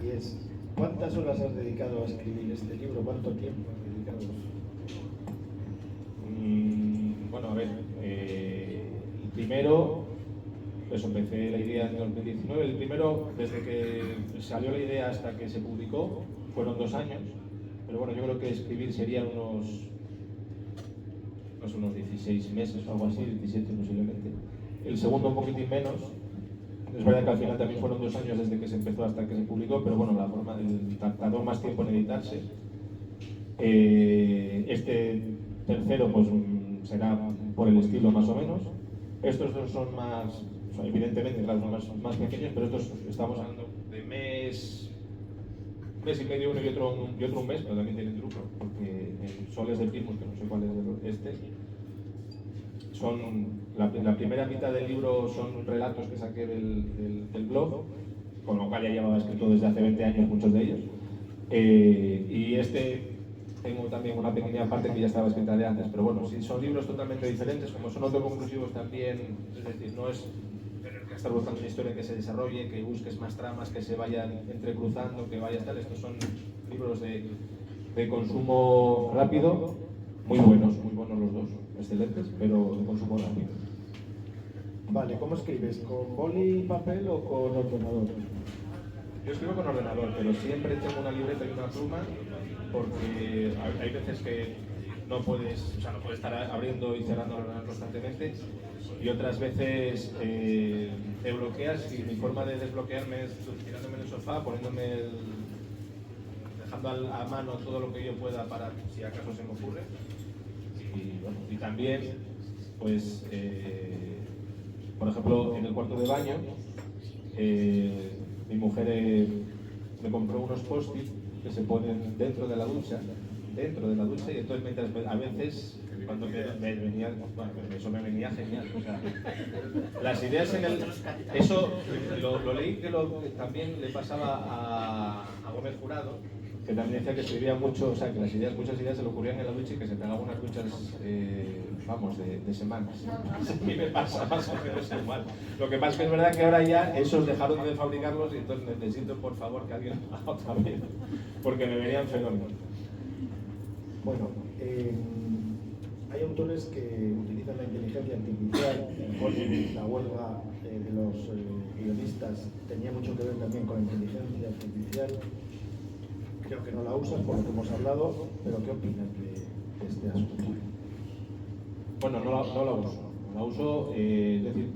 y es, ¿cuántas horas has dedicado a escribir este libro? ¿Cuánto tiempo has dedicado? Bueno, a ver, el primero, pues empecé la idea en 2019, el primero, desde que salió la idea hasta que se publicó, fueron 2 años, pero bueno, yo creo que escribir serían unos 16 meses o algo así, 17 posiblemente. El segundo un poquitín menos. Es verdad que al final también fueron 2 años desde que se empezó hasta que se publicó, pero bueno, la forma tardó más tiempo en editarse. Este tercero pues será por el estilo más o menos. Estos dos son más, evidentemente, claro, son más pequeños, pero estos estamos hablando de mes y medio uno y otro un mes, pero también tienen truco, porque en Soles de Primus, que no sé cuál es son la primera mitad del libro son relatos que saqué del blog, con lo cual ya llevaba escrito desde hace 20 años muchos de ellos. Y tengo también una pequeña parte que ya estaba escrita de antes, pero bueno, sí, son libros totalmente diferentes, como son autoconclusivos también, es decir, no es tener que estar buscando una historia que se desarrolle, que busques más tramas, que se vayan entrecruzando, que vayas tal. Estos son libros de consumo rápido, muy buenos los dos, excelentes, pero de consumo rápido. Vale, ¿cómo escribes? ¿Con boli y papel o con ordenador? Yo escribo con ordenador, pero siempre tengo una libreta y una pluma, porque hay veces que no puedes estar abriendo y cerrando el ordenador constantemente, y otras veces te bloqueas, y mi forma de desbloquearme es tirándome en el sofá, dejando a mano todo lo que yo pueda para si acaso se me ocurre. Y también, pues, por ejemplo, en el cuarto de baño, mi mujer me compró unos post-it que se ponen dentro de la ducha, y entonces a veces, cuando me venía, bueno, eso me venía genial. O sea, las ideas eso lo leí que también le pasaba a Gómez Jurado, que también decía que escribía mucho, o sea, que muchas ideas se le ocurrían en la ducha y que se pegaba unas duchas, de semanas. A mí me pasa más o menos igual. Lo que pasa es que es verdad que ahora ya esos dejaron de fabricarlos, y entonces necesito, por favor, que alguien lo haga otra vez, porque me venían fenómenos. Bueno, hay autores que utilizan la inteligencia artificial. La huelga de los guionistas tenía mucho que ver también con la inteligencia artificial. Creo que no la usan por lo que hemos hablado, pero ¿qué opinas de este asunto? Bueno, no la uso. La uso, es decir,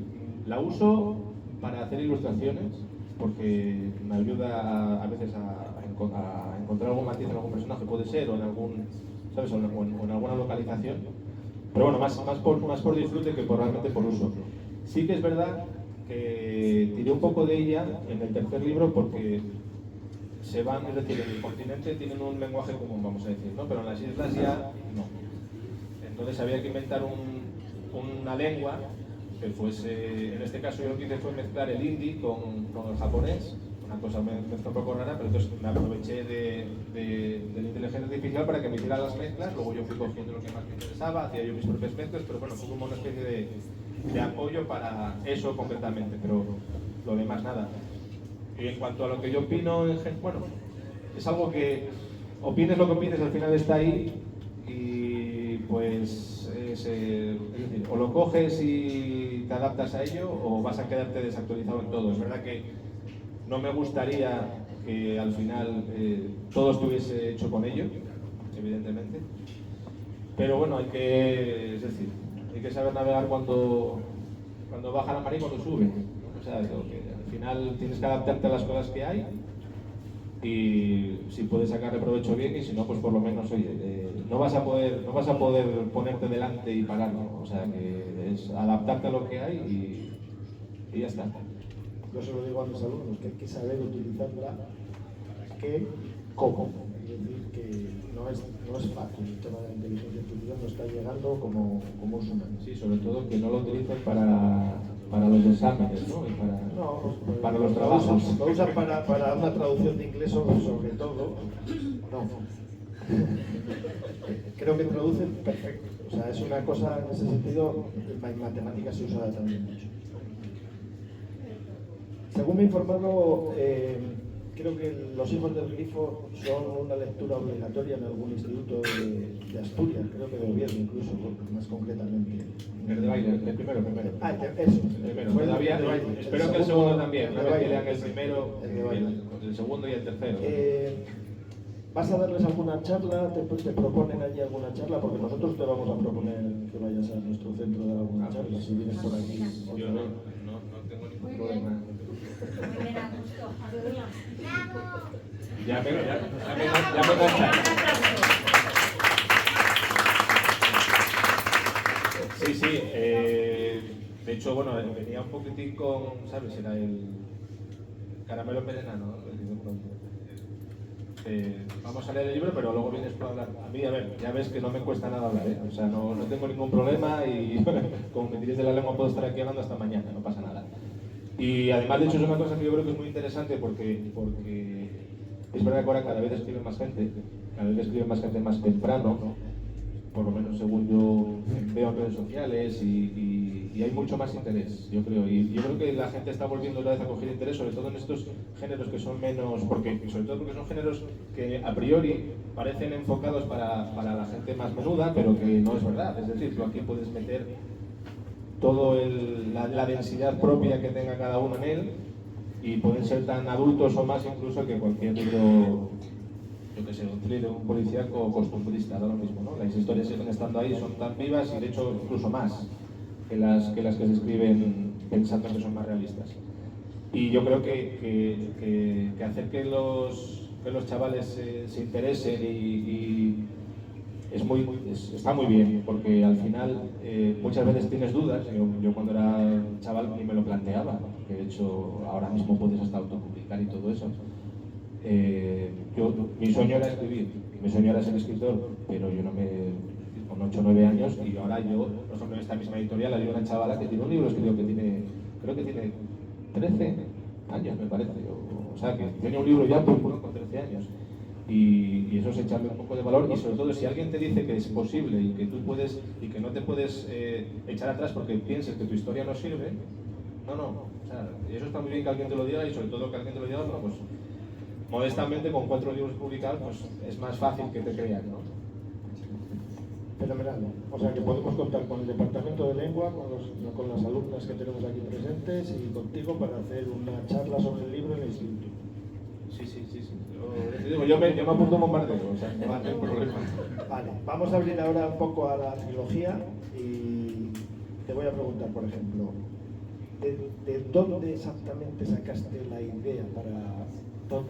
la uso para hacer ilustraciones, porque me ayuda a veces a encontrar algún matiz en algún personaje, puede ser, o en algún, ¿sabes? O en alguna localización. Pero bueno, más por disfrute que realmente por uso. Sí que es verdad que tiré un poco de ella en el tercer libro, porque es decir, en el continente tienen un lenguaje común, vamos a decir, ¿no? Pero en las islas ya no. Entonces había que inventar una lengua que fuese, en este caso yo lo que hice fue mezclar el hindi con el japonés, una cosa me mezcló un poco rara, pero entonces me aproveché de la inteligencia artificial para que me hiciera las mezclas, luego yo fui cogiendo lo que más me interesaba, hacía yo mis propias mezclas, pero bueno, fue como una especie de apoyo para eso concretamente, pero lo demás nada. Y en cuanto a lo que yo opino, bueno, es algo que opines lo que opines, al final está ahí y pues es decir, o lo coges y te adaptas a ello o vas a quedarte desactualizado en todo. Es verdad que no me gustaría que al final todo estuviese hecho con ello, evidentemente, pero bueno, hay que saber navegar cuando baja la mar y cuando sube. O sea, que al final tienes que adaptarte a las cosas que hay y si puedes sacarle provecho bien y si no, pues por lo menos, oye, no vas a poder ponerte delante y pararlo. O sea, que es adaptarte a lo que hay y ya está. Yo se lo digo a mis alumnos, que hay que saber utilizarla, cómo. Es decir, que no es fácil el tema de la inteligencia artificial, no está llegando como es humano. Sí, sobre todo que no lo utilicen para los exámenes, ¿no? Y para los trabajos. Lo usan para una traducción de inglés sobre todo. No. Creo que traducen perfecto. O sea, es una cosa en ese sentido, en matemáticas se usa también mucho. Según me he informado, creo que Los hijos del grifo son una lectura obligatoria en algún instituto de Asturias, creo que de Oviedo incluso, más concretamente. El de baile, el primero. Ah, eso. El primero. Todavía, espero que el segundo también, una vez que lean el primero, el segundo y el tercero. ¿Vas a darles alguna charla? ¿Te proponen allí alguna charla? Porque nosotros te vamos a proponer que vayas a nuestro centro a dar alguna charla, si vienes por aquí. Yo no tengo ningún problema. Muy bien, Augusto. ¡Bravo! Ya me enganchan. Sí. De hecho, bueno, venía un poquitín con, ¿sabes? Era el caramelo envenenado, ¿no? Vamos a leer el libro, pero luego vienes para hablar. A mí, a ver, ya ves que no me cuesta nada hablar, ¿eh? O sea, no tengo ningún problema y como me tires de la lengua puedo estar aquí hablando hasta mañana, no pasa nada. Y además, de hecho, es una cosa que yo creo que es muy interesante porque es verdad que ahora cada vez escribe más gente más temprano, por lo menos según yo veo en redes sociales y hay mucho más interés, yo creo. Y yo creo que la gente está volviendo otra vez a coger interés, sobre todo en estos géneros que son menos, sobre todo porque son géneros que a priori parecen enfocados para la gente más menuda, pero que no es verdad. Es decir, tú aquí puedes meter toda la densidad propia que tenga cada uno en él y pueden ser tan adultos o más incluso que cualquier libro, yo que sé, un thriller, un policíaco o costumbrista, da lo mismo, ¿no? Las historias siguen estando ahí, son tan vivas y de hecho incluso más que las que se escriben pensando que son más realistas. Y yo creo que hacer que los chavales se interesen y está muy bien, porque al final muchas veces tienes dudas. Yo cuando era chaval ni me lo planteaba, que de hecho ahora mismo puedes hasta autopublicar y todo eso. Mi sueño era escribir, mi sueño era ser escritor, pero yo con 8 o 9 años, y ahora yo, por ejemplo, en esta misma editorial hay una chavala que tiene un libro escrito que creo que tiene 13 años, me parece, o sea, que tiene un libro ya con 13 años. Y eso es echarle un poco de valor, y sobre todo si alguien te dice que es posible y que tú puedes y que no te puedes echar atrás porque pienses que tu historia no sirve, no, o sea, eso está muy bien que alguien te lo diga, y sobre todo que alguien te lo diga, bueno, pues modestamente con 4 libros publicados pues es más fácil que te crean, ¿no? Fenomenal. O sea que podemos contar con el departamento de lengua, con las alumnas que tenemos aquí presentes y contigo para hacer una charla sobre el libro en el instituto. Sí. Yo me apunto un bombardeo, o sea, no va a tener problema. Vale, vamos a abrir ahora un poco a la trilogía y te voy a preguntar, por ejemplo, ¿de dónde exactamente sacaste la idea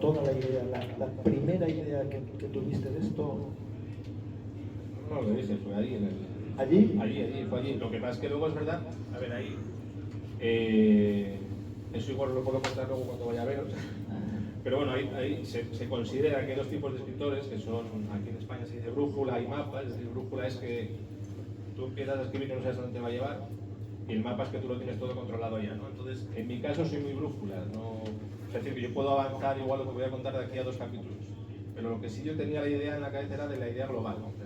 toda la idea, la primera idea que tuviste de esto? No, lo dije, fue ahí en el... ¿Allí? Allí, fue allí. Lo que pasa es que luego es verdad, a ver, ahí... eso igual lo puedo contar luego cuando vaya a veros. Pero bueno, ahí se considera que hay dos tipos de escritores que son, aquí en España se dice brújula y mapa. Es decir, brújula es que tú empiezas a escribir y no sabes dónde te va a llevar, y el mapa es que tú lo tienes todo controlado ya, ¿no? Entonces, en mi caso soy muy brújula, ¿no? Es decir, que yo puedo avanzar igual lo que voy a contar de aquí a 2 capítulos, pero lo que sí yo tenía la idea en la cabeza era de la idea global, ¿no?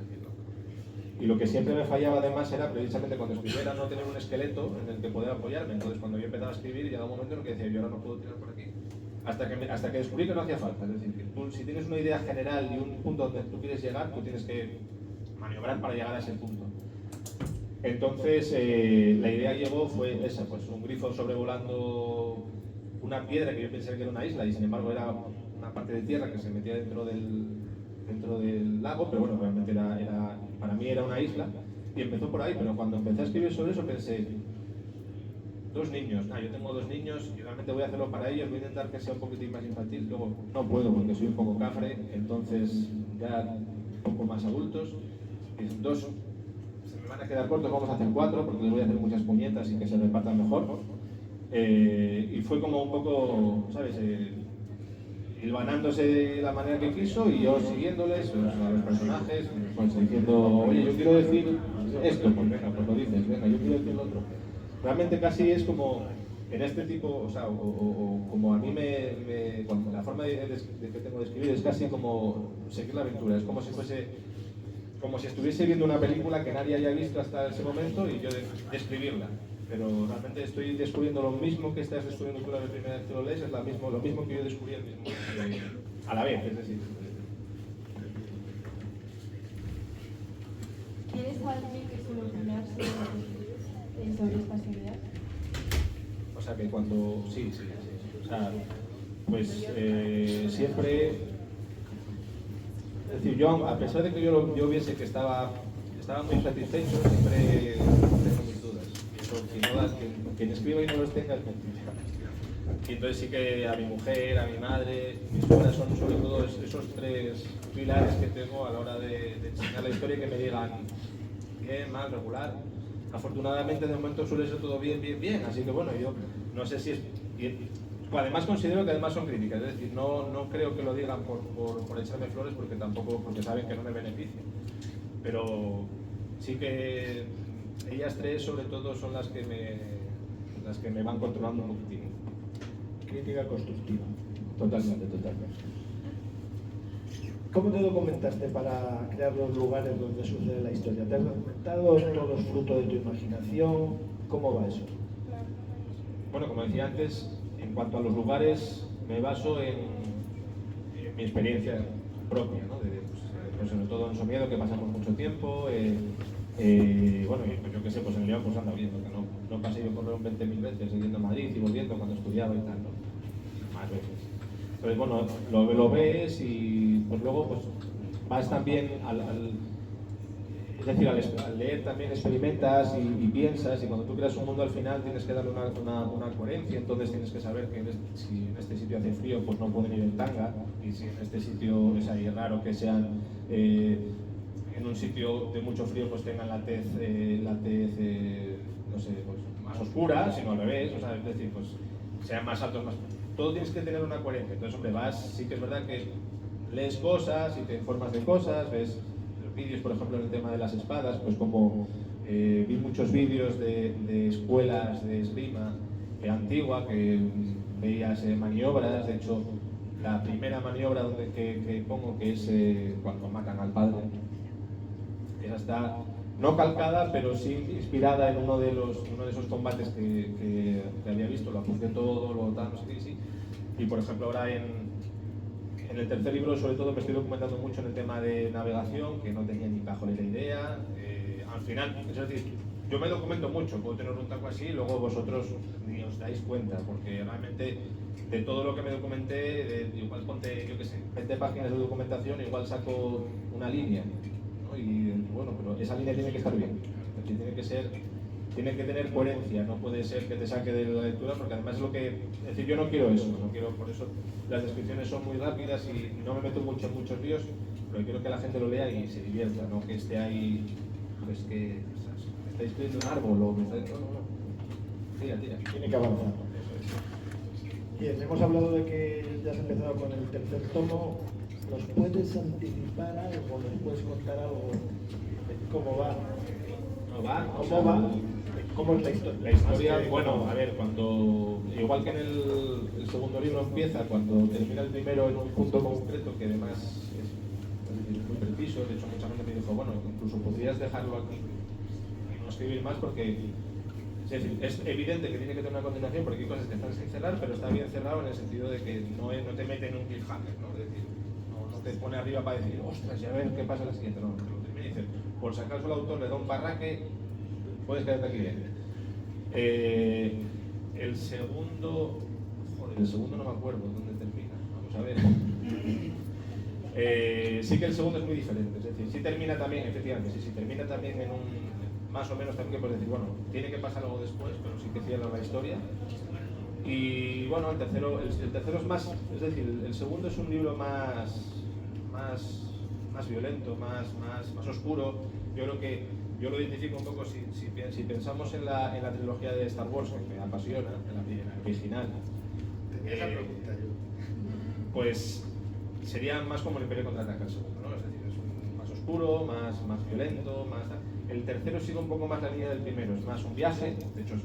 Y lo que siempre me fallaba además era precisamente cuando escribiera no tener un esqueleto en el que poder apoyarme. Entonces cuando yo empezaba a escribir llegaba un momento en el que decía yo ahora no puedo tirar por aquí. Hasta que descubrí que no hacía falta. Es decir, que tú, si tienes una idea general y un punto donde tú quieres llegar, tú tienes que maniobrar para llegar a ese punto. Entonces la idea llegó fue esa, pues un grifo sobrevolando una piedra que yo pensé que era una isla y sin embargo era una parte de tierra que se metía dentro del lago, pero bueno, realmente para mí era una isla y empezó por ahí, pero cuando empecé a escribir sobre eso pensé 2 niños, yo tengo 2 niños y realmente voy a hacerlo para ellos, voy a intentar que sea un poquitín más infantil, luego no puedo porque soy un poco cafre, entonces ya un poco más adultos, y 2 se me van a quedar cortos, vamos a hacer 4 porque les voy a hacer muchas puñetas y que se repartan mejor, y fue como un poco, ¿sabes? Hilvanándose de la manera que quiso y yo siguiéndoles a los personajes, pues diciendo, oye, yo quiero decir esto, pues venga, pues lo dices, venga, yo quiero decir lo otro. Realmente casi es como, en este tipo, o sea, o como a mí la forma que tengo de escribir es casi como seguir la aventura, es como si fuese, como si estuviese viendo una película que nadie haya visto hasta ese momento y yo describirla. Pero realmente estoy descubriendo lo mismo que estás descubriendo tú la primera vez que lo lees, es lo mismo que yo descubrí a la vez, es decir. ¿Tienes alguien que solucionarse sobre estas ideas? O sea que cuando... Sí. O sea, pues siempre... Es decir, yo a pesar de que yo viese que estaba muy satisfecho, siempre tengo mis dudas. Quien escriba y no los tenga es mentira. Y entonces sí que a mi mujer, a mi madre, mis suegras son sobre todo esos 3 pilares que tengo a la hora de enseñar la historia, que me digan bien, mal, regular. Afortunadamente de momento suele ser todo bien, así que bueno, yo no sé si es... Además considero que además son críticas, es decir, no creo que lo digan por echarme flores porque saben que no me beneficia. Pero sí que ellas 3 sobre todo son las que me van controlando un poquitín. Crítica constructiva. Totalmente. ¿Cómo te documentaste para crear los lugares donde sucede la historia? ¿Te has documentado? ¿Es todo fruto de tu imaginación? ¿Cómo va eso? Bueno, como decía antes, en cuanto a los lugares, me baso en mi experiencia propia, ¿no? Pues sobre todo en Somiedo, que pasamos mucho tiempo. Bueno, pues yo qué sé, pues en León pues anda bien, porque no pasé yo por León 20.000 veces, yendo a Madrid y volviendo cuando estudiaba y tal, ¿no? Más veces. Entonces, bueno, lo ves y pues luego pues vas también es decir, al leer también experimentas y piensas, y cuando tú creas un mundo al final tienes que darle una coherencia, entonces tienes que saber que si en este sitio hace frío pues no pueden ir en tanga, y si en este sitio es ahí raro que sean en un sitio de mucho frío pues tengan la tez no sé, pues más oscura, sino al revés, o sea, es decir, pues sean más altos, más... Todo tienes que tener una coherencia. Entonces, hombre, sí que es verdad que lees cosas y te informas de cosas, ves vídeos, por ejemplo, en el tema de las espadas, pues como vi muchos vídeos de escuelas de esgrima antigua, que veías maniobras. De hecho, la primera maniobra que pongo, que es cuando matan al padre, esa está no calcada, pero sí inspirada en uno de esos combates que había visto, lo apunté todo, lo tal, no sé qué, sí. Y por ejemplo ahora en el tercer libro sobre todo me estoy documentando mucho en el tema de navegación, que no tenía ni pajolera idea. Al final, es decir, yo me documento mucho, puedo tener un taco así y luego vosotros ni os dais cuenta, porque realmente de todo lo que me documenté, igual ponte, yo qué sé, 20 páginas de documentación, igual saco una línea, ¿no? Y bueno, pero esa línea tiene que estar bien, tiene que tener coherencia, no puede ser que te saque de la lectura, porque además es decir, yo no quiero eso, por eso las descripciones son muy rápidas y no me meto mucho en muchos líos, pero quiero que la gente lo lea y se divierta, no que esté ahí, pues que me está escribiendo un árbol o me está... No. Tira. Tiene que avanzar. Bien, hemos hablado de que ya has empezado con el tercer tomo. ¿Nos puedes anticipar algo? ¿Nos puedes contar algo de cómo va? no va. ¿Cómo va? ¿Cómo es la historia? La historia, bueno, a ver, cuando, igual que en el segundo libro empieza, cuando termina el primero en un punto concreto, que además es muy preciso, de hecho mucha gente me dijo, bueno, incluso podrías dejarlo aquí y no escribir más porque, es decir, es evidente que tiene que tener una continuación porque hay cosas que están sin cerrar, pero está bien cerrado en el sentido de que no te mete en un cliffhanger, ¿no? Es decir, no te pone arriba para decir, ostras, ya ver qué pasa en la siguiente, no, te lo termina y dice, por si acaso el autor le da un parraque, puedes quedarte aquí bien. El segundo no me acuerdo dónde termina, vamos a ver. Sí que el segundo es muy diferente, es decir, sí termina también, efectivamente, sí termina también en un, más o menos también que puedes decir, bueno, tiene que pasar algo después, pero sí que cierra la historia. Y bueno, el tercero es más, es decir, el segundo es un libro más violento, más oscuro. Yo creo que yo lo identifico un poco si pensamos en la trilogía de Star Wars, que me apasiona, en la original. Tenía esa pregunta yo. Pues sería más como el Imperio contraataca el segundo, ¿no? Es decir, es más oscuro, más violento, más... El tercero sigue un poco más la línea del primero, es más un viaje, de hecho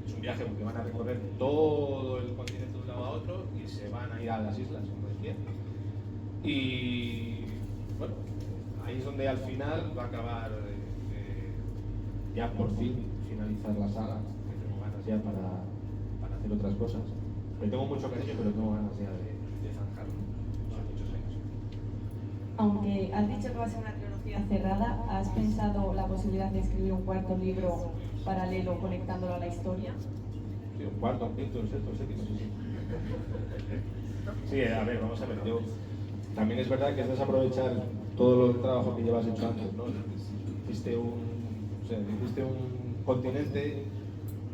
es un viaje porque van a recorrer todo el continente de un lado a otro y se van a ir a las islas, como decía. Y bueno, ahí es donde al final va a acabar ya por fin finalizar la saga, que tengo ganas ya para hacer otras cosas. Le tengo mucho cariño, pero tengo ganas ya de zanjarlo. Son muchos años. Aunque has dicho que va a ser una trilogía cerrada, ¿has pensado la posibilidad de escribir un cuarto libro paralelo conectándolo a la historia? Sí, un cuarto, un quinto, un sexto, un séptimo, sí. Sí, a ver, vamos a ver. También es verdad que es desaprovechar todo el trabajo que llevas hecho antes, ¿no? Hiciste un continente,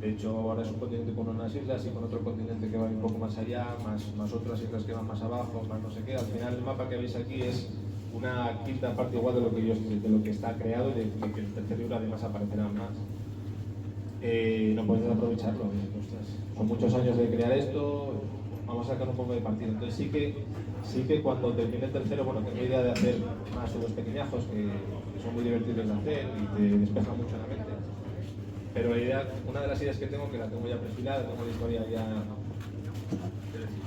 de hecho ahora es un continente con unas islas y con otro continente que va un poco más allá, más otras islas que van más abajo, más no sé qué. Al final el mapa que veis aquí es una quinta parte igual de lo que está creado y de que el tercer libro además aparecerá más. No puedes desaprovecharlo, ostras. Son muchos años de crear esto, vamos a sacar un poco de partido. Entonces sí que cuando termine el tercero, bueno, tengo idea de hacer más unos pequeñajos que son muy divertidos de hacer y te despejan mucho la mente. Pero la idea, una de las ideas que tengo, que la tengo ya perfilada, tengo la historia ya,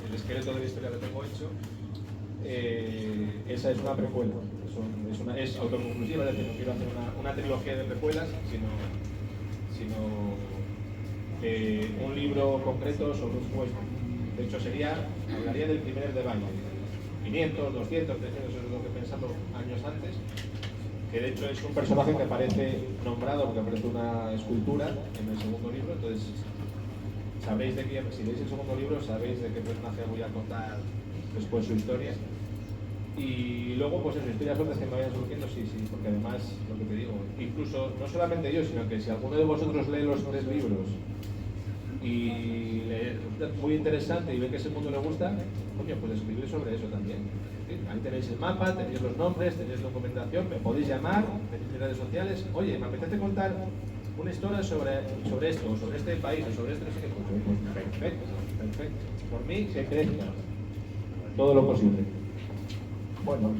el esqueleto de la historia lo tengo hecho, esa es una precuela, es autoconclusiva, es decir, no quiero hacer una trilogía de precuelas, sino un libro concreto sobre un juego. De hecho hablaría del primer de baile, 500, 200, 300, eso es lo que he pensado años antes, que de hecho es un personaje que aparece nombrado porque aparece una escultura en el segundo libro, entonces sabréis de quién, si veis el segundo libro sabéis de qué personaje voy a contar después su historia. Y luego pues en historias otras que me vayan surgiendo, sí, porque además, lo que te digo, incluso no solamente yo, sino que si alguno de vosotros lee los 3 libros y le resulta muy interesante y ve que ese mundo le gusta, coño, pues escribir sobre eso también. Ahí tenéis el mapa, tenéis los nombres, tenéis documentación, me podéis llamar, tenéis mis redes sociales, oye, me apetece contar una historia sobre esto, o sobre este país, o sobre este no sé qué, pues perfecto. Por mí, que crezca todo lo posible. Bueno,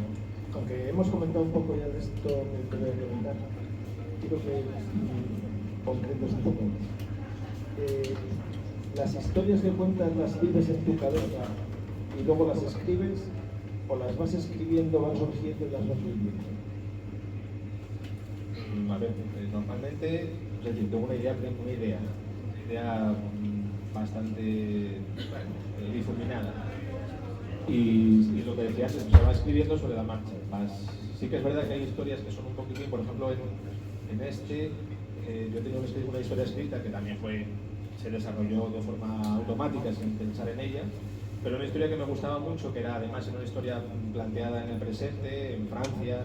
aunque hemos comentado un poco ya de esto que te voy a preguntar, quiero que concretos un poco. Las historias que cuentas las vives en tu cabeza y luego las escribes, o las vas escribiendo, van surgiendo y las vas viviendo. A ver, normalmente, es decir, tengo una idea bastante difuminada. Y lo que decías, se va escribiendo sobre la marcha. Sí que es verdad que hay historias que son un poquitín, por ejemplo, en este, yo tengo una historia escrita que también se desarrolló de forma automática, sin pensar en ella, pero una historia que me gustaba mucho, que era además una historia planteada en el presente, en Francia,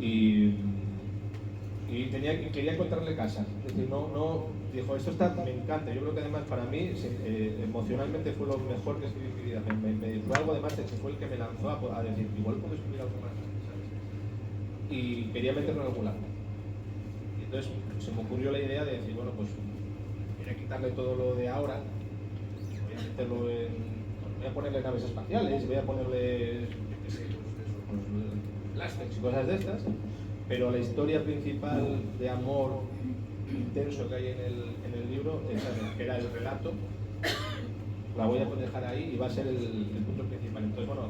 y quería encontrarle casa. Es decir, dijo, esto me encanta. Yo creo que además para mí emocionalmente fue lo mejor que escribí en mi vida. Fue algo además que fue el que me lanzó a decir, igual puedo escribir algo más, ¿sabes? Y quería meterlo en algún lado. Y entonces se me ocurrió la idea de decir, bueno, pues voy a quitarle todo lo de ahora, voy a ponerle naves espaciales, voy a ponerle, yo qué sé, pues, plastics y cosas de estas. pero la historia principal de amor intenso que hay en el libro, esa era el relato, la voy a dejar ahí y va a ser el punto principal. Entonces, bueno,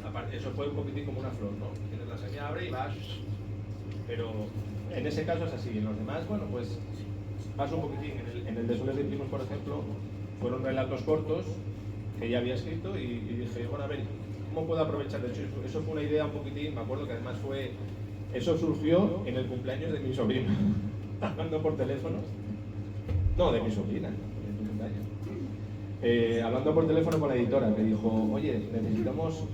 aparte, eso fue un poquitín como una flor, ¿no? Tienes la semilla, abre y vas, pero en ese caso es así. En los demás, bueno, pues paso un poquitín. En el de Soles de Primos, por ejemplo, fueron relatos cortos que ya había escrito y dije, bueno, a ver, ¿cómo puedo aprovechar? De hecho, eso fue una idea un poquitín, me acuerdo que además eso surgió en el cumpleaños de mi sobrina, hablando por teléfono. No, de mi sobrina, en su cumpleaños. Hablando por teléfono con la editora, que dijo, oye, necesitamos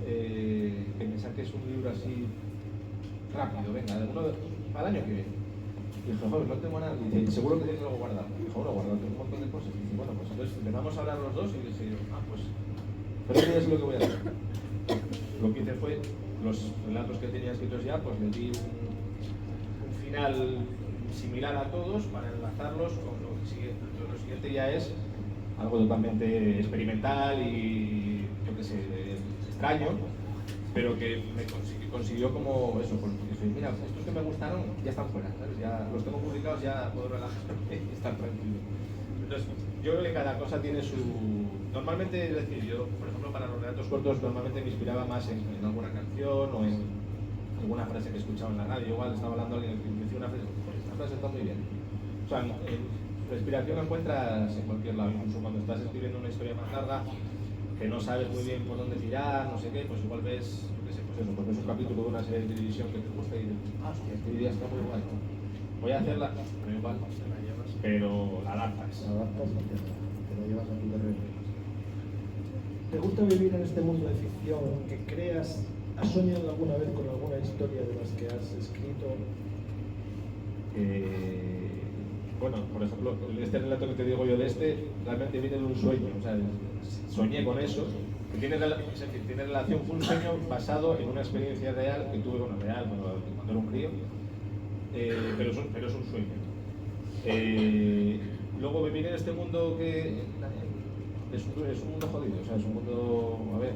que me saques un libro así rápido, venga, para el año que viene. Y dije, joder, no tengo nada. Y dice, seguro que tienes algo guardado. Y dijo, bueno, guardado, tengo un montón de cosas. Y dice, bueno, pues entonces empezamos a hablar los dos y dije, pues, pero eso ya es lo que voy a hacer. Lo que hice fue, los relatos que tenía escritos ya, pues le di un final similar a todos para enlazarlos con lo siguiente. Entonces, lo siguiente ya es algo totalmente experimental y, yo qué sé, extraño, pero que me consiguió como eso, porque dije, mira, estos que me gustaron ya están fuera, ¿sabes? Ya los tengo publicados, ya puedo relajarme y estar tranquilo. Entonces, yo creo que cada cosa tiene su... Normalmente, es decir, yo, por ejemplo, para los relatos cortos, normalmente me inspiraba más en alguna canción o en alguna frase que escuchaba en la radio. Igual estaba hablando alguien que me decía una frase, pues esta frase está muy bien. O sea, la inspiración la encuentras en cualquier lado, incluso cuando estás escribiendo una historia más larga, que no sabes muy bien por dónde tirar, no sé qué, pues igual ves, yo qué sé, pues eso, pues ves un capítulo de una serie de televisión que te gusta y dices, hostia, esta idea está muy guay. Voy a hacerla, pero igual, pero la adaptas. La adaptas y te la llevas a tu terreno. ¿Te gusta vivir en este mundo de ficción que creas? ¿Has soñado alguna vez con alguna historia de las que has escrito? Bueno, por ejemplo, este relato que te digo yo de realmente viene de un sueño, o sea, soñé con eso, que tiene relación, fue un sueño basado en una experiencia real que tuve, cuando era un crío, pero es un sueño. Luego vivir en este mundo que es un mundo jodido, o sea, es un mundo, a ver,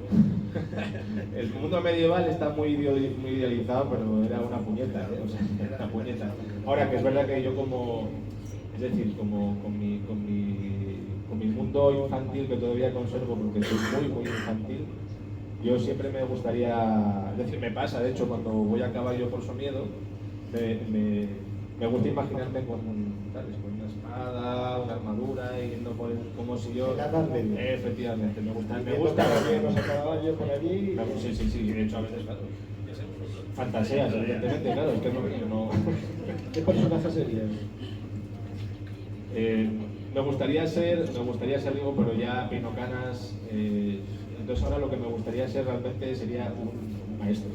el mundo medieval está muy idealizado, pero era una puñeta, o sea, era una puñeta. Ahora que es verdad que yo es decir, con mi mundo infantil que todavía conservo, porque soy muy infantil, yo siempre me gustaría, es decir, me pasa, de hecho, cuando voy a caballo por Somiedo, me gusta imaginarme con una espada, una armadura, y yendo por como si yo... Efectivamente, me gusta los a caballo por allí. Sí, de hecho a veces, claro, ya sé, fantaseas, evidentemente, claro, es que no... ¿Qué personaje serías? Me gustaría ser Rigo, pero ya pino canas. Entonces ahora lo que me gustaría ser realmente sería un maestro.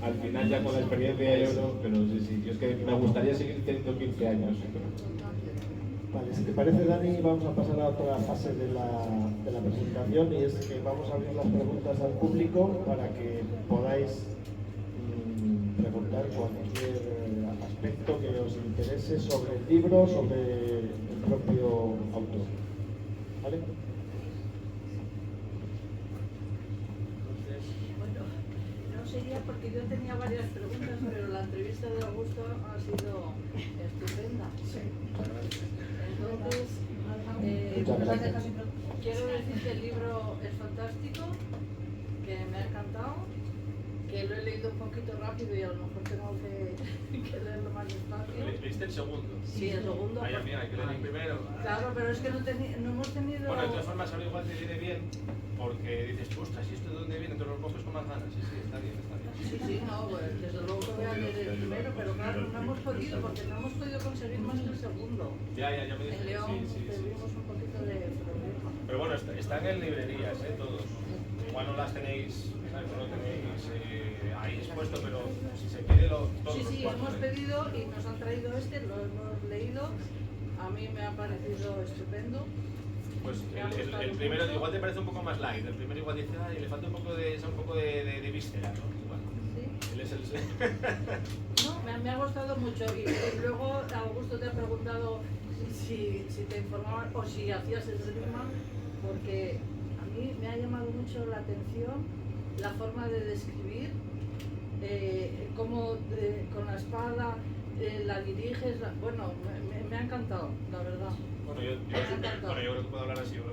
Al final ya con la experiencia yo no, pero sí, yo es que me gustaría seguir teniendo 15 años. Vale, si te parece, Dani, vamos a pasar a otra fase de la presentación, y es que vamos a abrir las preguntas al público para que podáis preguntar cualquier aspecto que os interese sobre el libro, sobre el propio autor. ¿Vale? Bueno, no sería porque yo tenía varias preguntas, pero la entrevista de Augusto ha sido estupenda. Entonces, quiero decir que el libro es fantástico, que me ha encantado, que lo he leído un poquito rápido y a lo mejor tengo que leerlo más despacio. ¿Leíste el segundo? Sí, el segundo. Vaya mía, hay que leer el primero. Claro, pero es que no hemos tenido... Bueno, de todas formas, ahora igual te viene bien, porque dices, ostras, ¿y esto de dónde viene? Te lo coges con más ganas. Sí, está bien. Sí, no, pues desde luego que voy a leer el primero, pero claro, no hemos podido, porque no hemos podido conseguir más que el segundo. Ya me dices. En León tuvimos un poquito de problema. Pero bueno, están en librerías, todos. Igual no las tenéis, ¿sabes? No lo tenéis ahí expuesto, pero si se pide todos los Sí, cuatro, hemos pedido y nos han traído lo hemos leído. A mí me ha parecido estupendo. Pues el primero igual te parece un poco más light, el primero igual dice, ay, le falta un poco de víscera, ¿no? Igual. ¿Sí? Él es el... No, me ha gustado mucho y luego Augusto te ha preguntado si te informaban o si hacías el rima, porque a mí me ha llamado mucho la atención la forma de describir cómo con la espada la diriges, bueno, me ha encantado, la verdad. Bueno, yo creo que puedo hablar así, ¿no?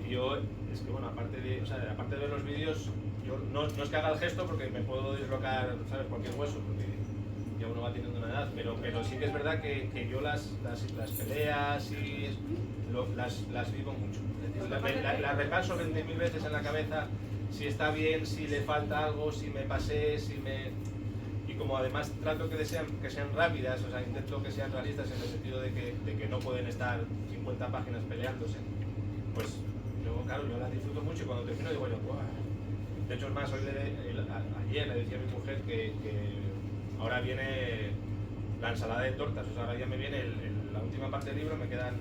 Y yo, es que bueno, aparte de ver los vídeos, yo no es que haga el gesto porque me puedo dislocar, ¿sabes?, cualquier hueso, porque ya uno va teniendo una edad, pero sí que es verdad que yo las peleas y las vivo mucho. Las repaso 20.000 veces en la cabeza, si está bien, si le falta algo, si me pasé, y como además trato que sean rápidas, o sea, intento que sean realistas en el sentido de que no pueden estar 50 páginas peleándose, pues yo las disfruto mucho y cuando termino digo yo, ¡buah! De hecho es más, ayer le decía a mi mujer que ahora viene la ensalada de tortas, o sea, ahora ya me viene la última parte del libro, me quedan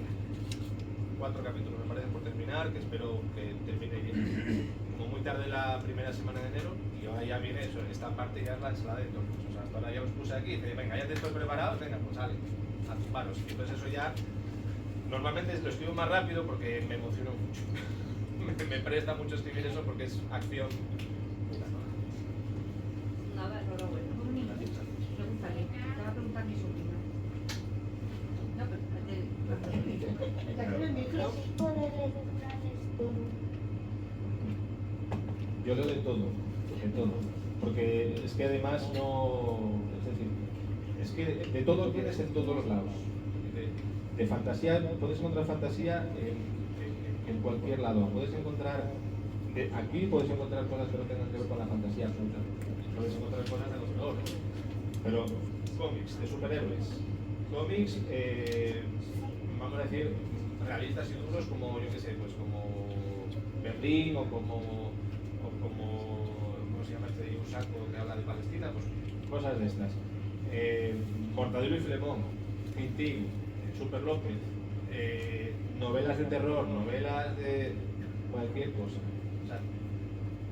4 capítulos me parece por terminar, que espero que termine bien, como muy tarde la primera semana de enero, y ahora ya viene eso, esta parte ya es la ensalada de tortas, o sea, hasta ahora ya os puse aquí y dice, venga, ya te estoy preparados, venga, pues sale, a tumbaros, y entonces eso ya, normalmente lo escribo más rápido porque me emociono mucho, me presta mucho escribir eso porque es acción pura, ¿no? Nada, enhorabuena. Pregúntale, te va a preguntar mi sobrina. No, pero Yo leo de todo, porque es que además es que de todo tienes en todos los lados. De fantasía, puedes encontrar fantasía en cualquier lado, puedes encontrar, aquí puedes encontrar cosas que no tengan que ver con la fantasía absoluta, puedes encontrar cosas de los peores, pero cómics de superhéroes, cómics, vamos a decir, realistas y duros como, yo qué sé, pues como Berlín o como ¿cómo se llama este saco que habla de Palestina? Pues cosas de estas. Mortadelo y Filemón, Tintín, Super López, novelas de terror, novelas de cualquier cosa. O sea,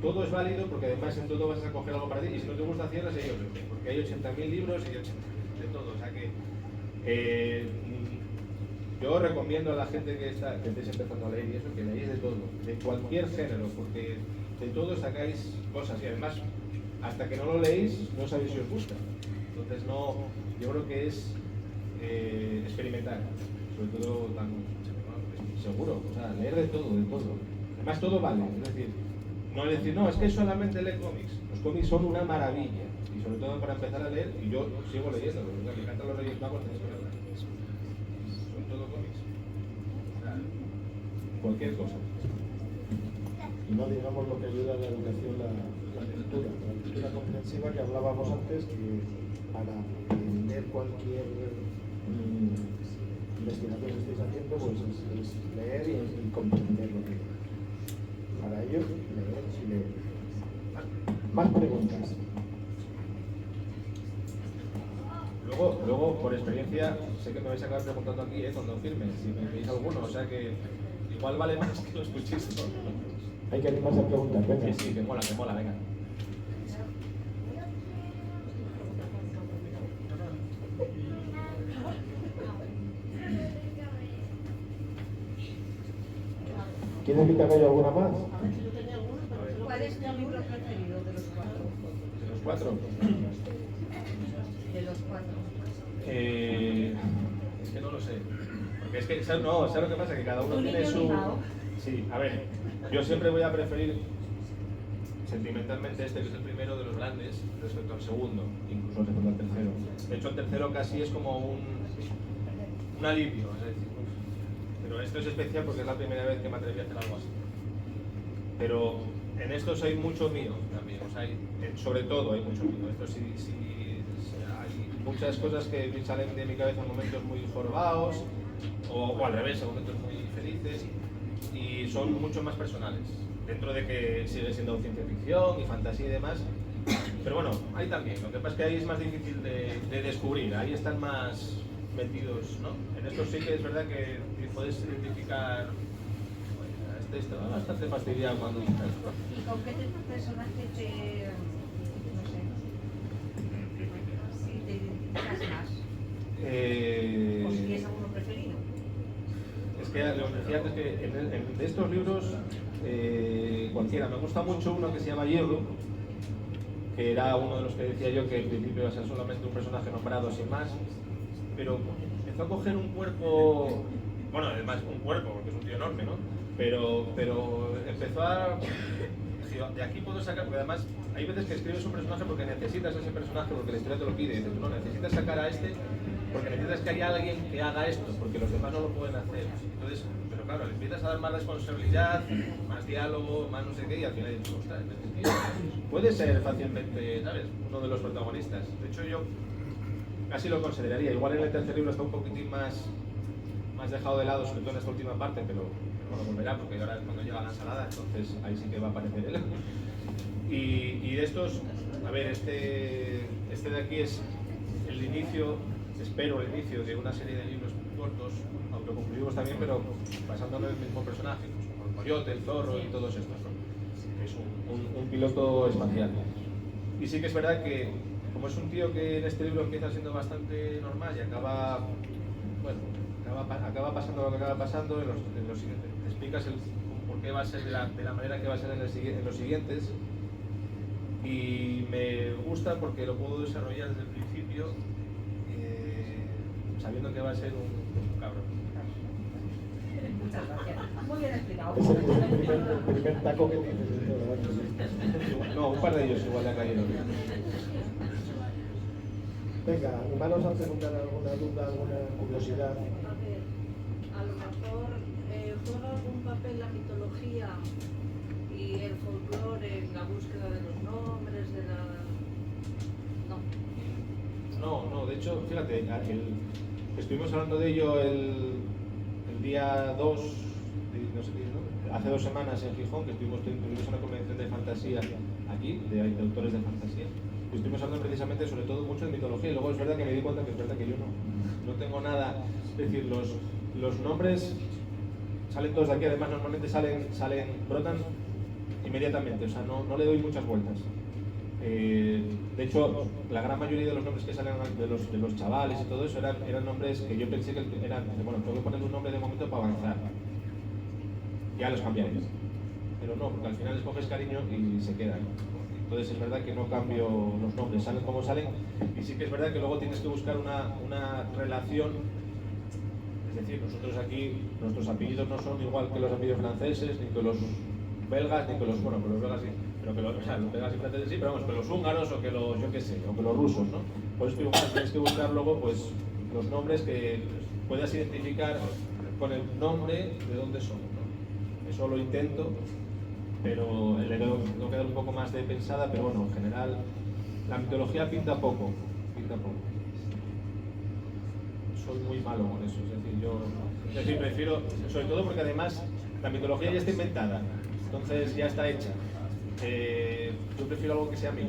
todo es válido porque además en todo vas a coger algo para ti y si no te gusta cierras y otro, porque hay 80.000 libros y 80 de todo. O sea que yo recomiendo a la gente que estéis empezando a leer y eso, que leáis de todo, de cualquier género, porque de todo sacáis cosas y además hasta que no lo leéis no sabéis si os gusta. Entonces yo creo que es experimentar, sobre todo seguro, o sea, leer de todo. Además todo vale, es decir, no, es que solamente lee cómics. Los cómics son una maravilla y sobre todo para empezar a leer, y yo sigo leyendo, me encantan los Reyes Magos, tenéis que leerlos. Son todo cómics. O sea, cualquier cosa. Y no digamos lo que ayuda a la educación, la lectura comprensiva que hablábamos antes, que para entender cualquier investigación que estéis haciendo, pues es leer y comprender lo que para ello leer y leer. Más preguntas. Luego, por experiencia, sé que me vais a acabar preguntando aquí, cuando firme, si me veis alguno, o sea que igual vale más que lo escuchéis todo. Hay que animarse a preguntar, venga. Sí, que mola, venga. ¿Quieres que te haga yo alguna más? ¿Cuál es tu libro preferido de los 4? ¿De los 4? De los 4. Es que no lo sé. Porque es que, ¿sabes lo que pasa? Que cada uno tiene su... Sí, a ver, yo siempre voy a preferir sentimentalmente este, que es el primero de los grandes, respecto al segundo, incluso respecto al tercero. De hecho, el tercero casi es como un alivio, es decir, pero esto es especial porque es la primera vez que me atreví a hacer algo así. Pero en estos hay mucho mío también, o sea, sobre todo hay mucho mío. Esto sí, hay muchas cosas que salen de mi cabeza en momentos muy jorbados, o al revés, en momentos muy felices, y son mucho más personales, dentro de que sigue siendo ciencia ficción y fantasía y demás. Pero bueno, ahí también, lo que pasa es que ahí es más difícil de descubrir, ahí están más metidos, ¿no? En estos sí que es verdad que puedes identificar, este está bastante fastidiado cuando dices esto. ¿Y con qué personaje te, no sé, si te identificas más? ¿O si tienes alguno preferido? Es que lo que decía antes que de estos libros, cualquiera, me gusta mucho uno que se llama Hierro, que era uno de los que decía yo que en principio iba a ser solamente un personaje nombrado sin más, pero empezó a coger un cuerpo, bueno, además un cuerpo, porque es un tío enorme, ¿no? Pero empezó a... De aquí puedo sacar, porque además hay veces que escribes un personaje porque necesitas ese personaje, porque la historia te lo pide, y dices, no, necesitas sacar a este porque necesitas que haya alguien que haga esto, porque los demás no lo pueden hacer. Entonces, pero claro, le empiezas a dar más responsabilidad, más diálogo, más no sé qué, y al final dices, ostras, este tío puede ser fácilmente, ¿sabes?, uno de los protagonistas. De hecho, yo casi lo consideraría. Igual en el tercer libro está un poquitín más dejado de lado, sobre todo en esta última parte, pero bueno, volverá, porque ahora es cuando llega la ensalada, entonces ahí sí que va a aparecer él. Y de estos, a ver, este de aquí es el inicio, espero el inicio de una serie de libros cortos, autoconclusivos también, pero basándome en el mismo personaje, pues, como el coyote, el zorro y todos estos, ¿no? Es un piloto espacial. Y sí que es verdad que, como es un tío que en este libro empieza siendo bastante normal y acaba pasando lo que acaba pasando, en los siguientes, te explicas por qué va a ser de la manera que va a ser en los siguientes, y me gusta porque lo puedo desarrollar desde el principio, sabiendo que va a ser un cabrón. Muchas gracias. Muy bien explicado. Es el primer taco que dices de todo. No, un par de ellos igual le ha caído. Venga, animaros a preguntar alguna duda, alguna curiosidad. A ver, a lo mejor juega algún papel la mitología y el folclore en la búsqueda de los nombres, de la... No, de hecho, fíjate, estuvimos hablando de ello el día 2, no sé qué, ¿no? Hace 2 semanas en Gijón, que tuvimos una convención de fantasía aquí, de autores de fantasía, y estuvimos hablando precisamente sobre todo mucho de mitología, y luego es verdad que me di cuenta que es verdad que yo no tengo nada, es decir, los nombres salen todos de aquí, además normalmente brotan inmediatamente, o sea, no le doy muchas vueltas. De hecho, la gran mayoría de los nombres que salen de los chavales y todo eso eran nombres que yo pensé que eran, bueno, tengo que poner un nombre de momento para avanzar. Ya los cambiaré. Pero no, porque al final les coges cariño y se quedan. Entonces es verdad que no cambio los nombres, salen como salen, y sí que es verdad que luego tienes que buscar una relación. Es decir, nosotros aquí, nuestros apellidos no son igual que los apellidos franceses, ni que los belgas, ni que los, bueno, que los belgas sí, pero que los belgas y franceses sí, pero vamos, que los húngaros o que los, yo qué sé, o que los rusos, ¿no? Por eso igual tienes que buscar luego, pues, los nombres que puedas identificar con el nombre de dónde son, ¿no? Eso lo intento, pero le tengo que dar un poco más de pensada, pero bueno, en general, la mitología pinta poco. Soy muy malo con eso, es decir, prefiero, sobre todo porque además la mitología ya está inventada, entonces ya está hecha. Yo prefiero algo que sea mío.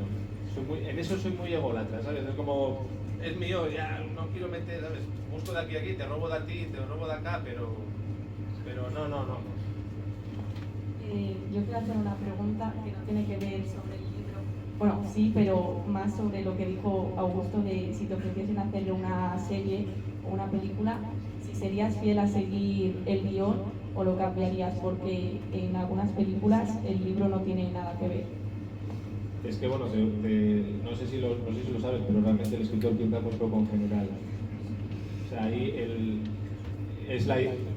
En eso soy muy ególatra, ¿sabes? Es como, es mío, ya no quiero meter, ¿sabes? Busco de aquí a aquí, te robo de ti, te robo de acá, pero no. Yo quiero hacer una pregunta que no tiene que ver sobre el libro. Bueno, sí, pero más sobre lo que dijo Augusto de si te ofreciesen hacerle una serie o una película, si serías fiel a seguir el guión o lo cambiarías, porque en algunas películas el libro no tiene nada que ver. Es que bueno, no sé si lo sabes, pero realmente el escritor pinta muy poco en general. O sea, ahí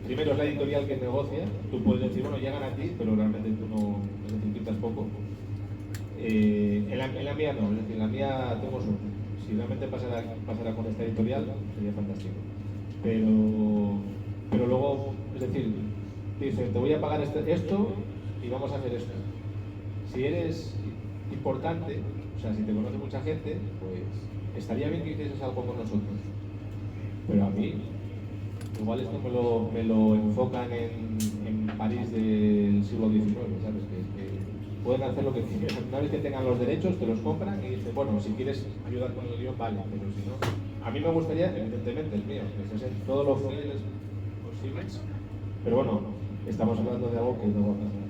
primero es la editorial que negocia, tú puedes decir, bueno, llegan a ti, pero realmente tú no, es decir, pintas poco. En la mía no, es decir, en la mía tengo suerte. Si realmente pasara con esta editorial, sería fantástico. Pero luego, es decir, dice, te voy a pagar esto y vamos a hacer esto. Si eres importante, o sea, si te conoce mucha gente, pues estaría bien que hicieses algo con nosotros. Pero a mí, igual esto me lo enfocan en París del siglo XIX, ¿sabes? Que pueden hacer lo que quieran. Una vez que tengan los derechos, te los compran y dicen, bueno, si quieres ayudar con el guión, vale, pero si no... A mí me gustaría, evidentemente, el mío, que se todos los fieles posibles, pero bueno, estamos hablando de algo que no va a pasar.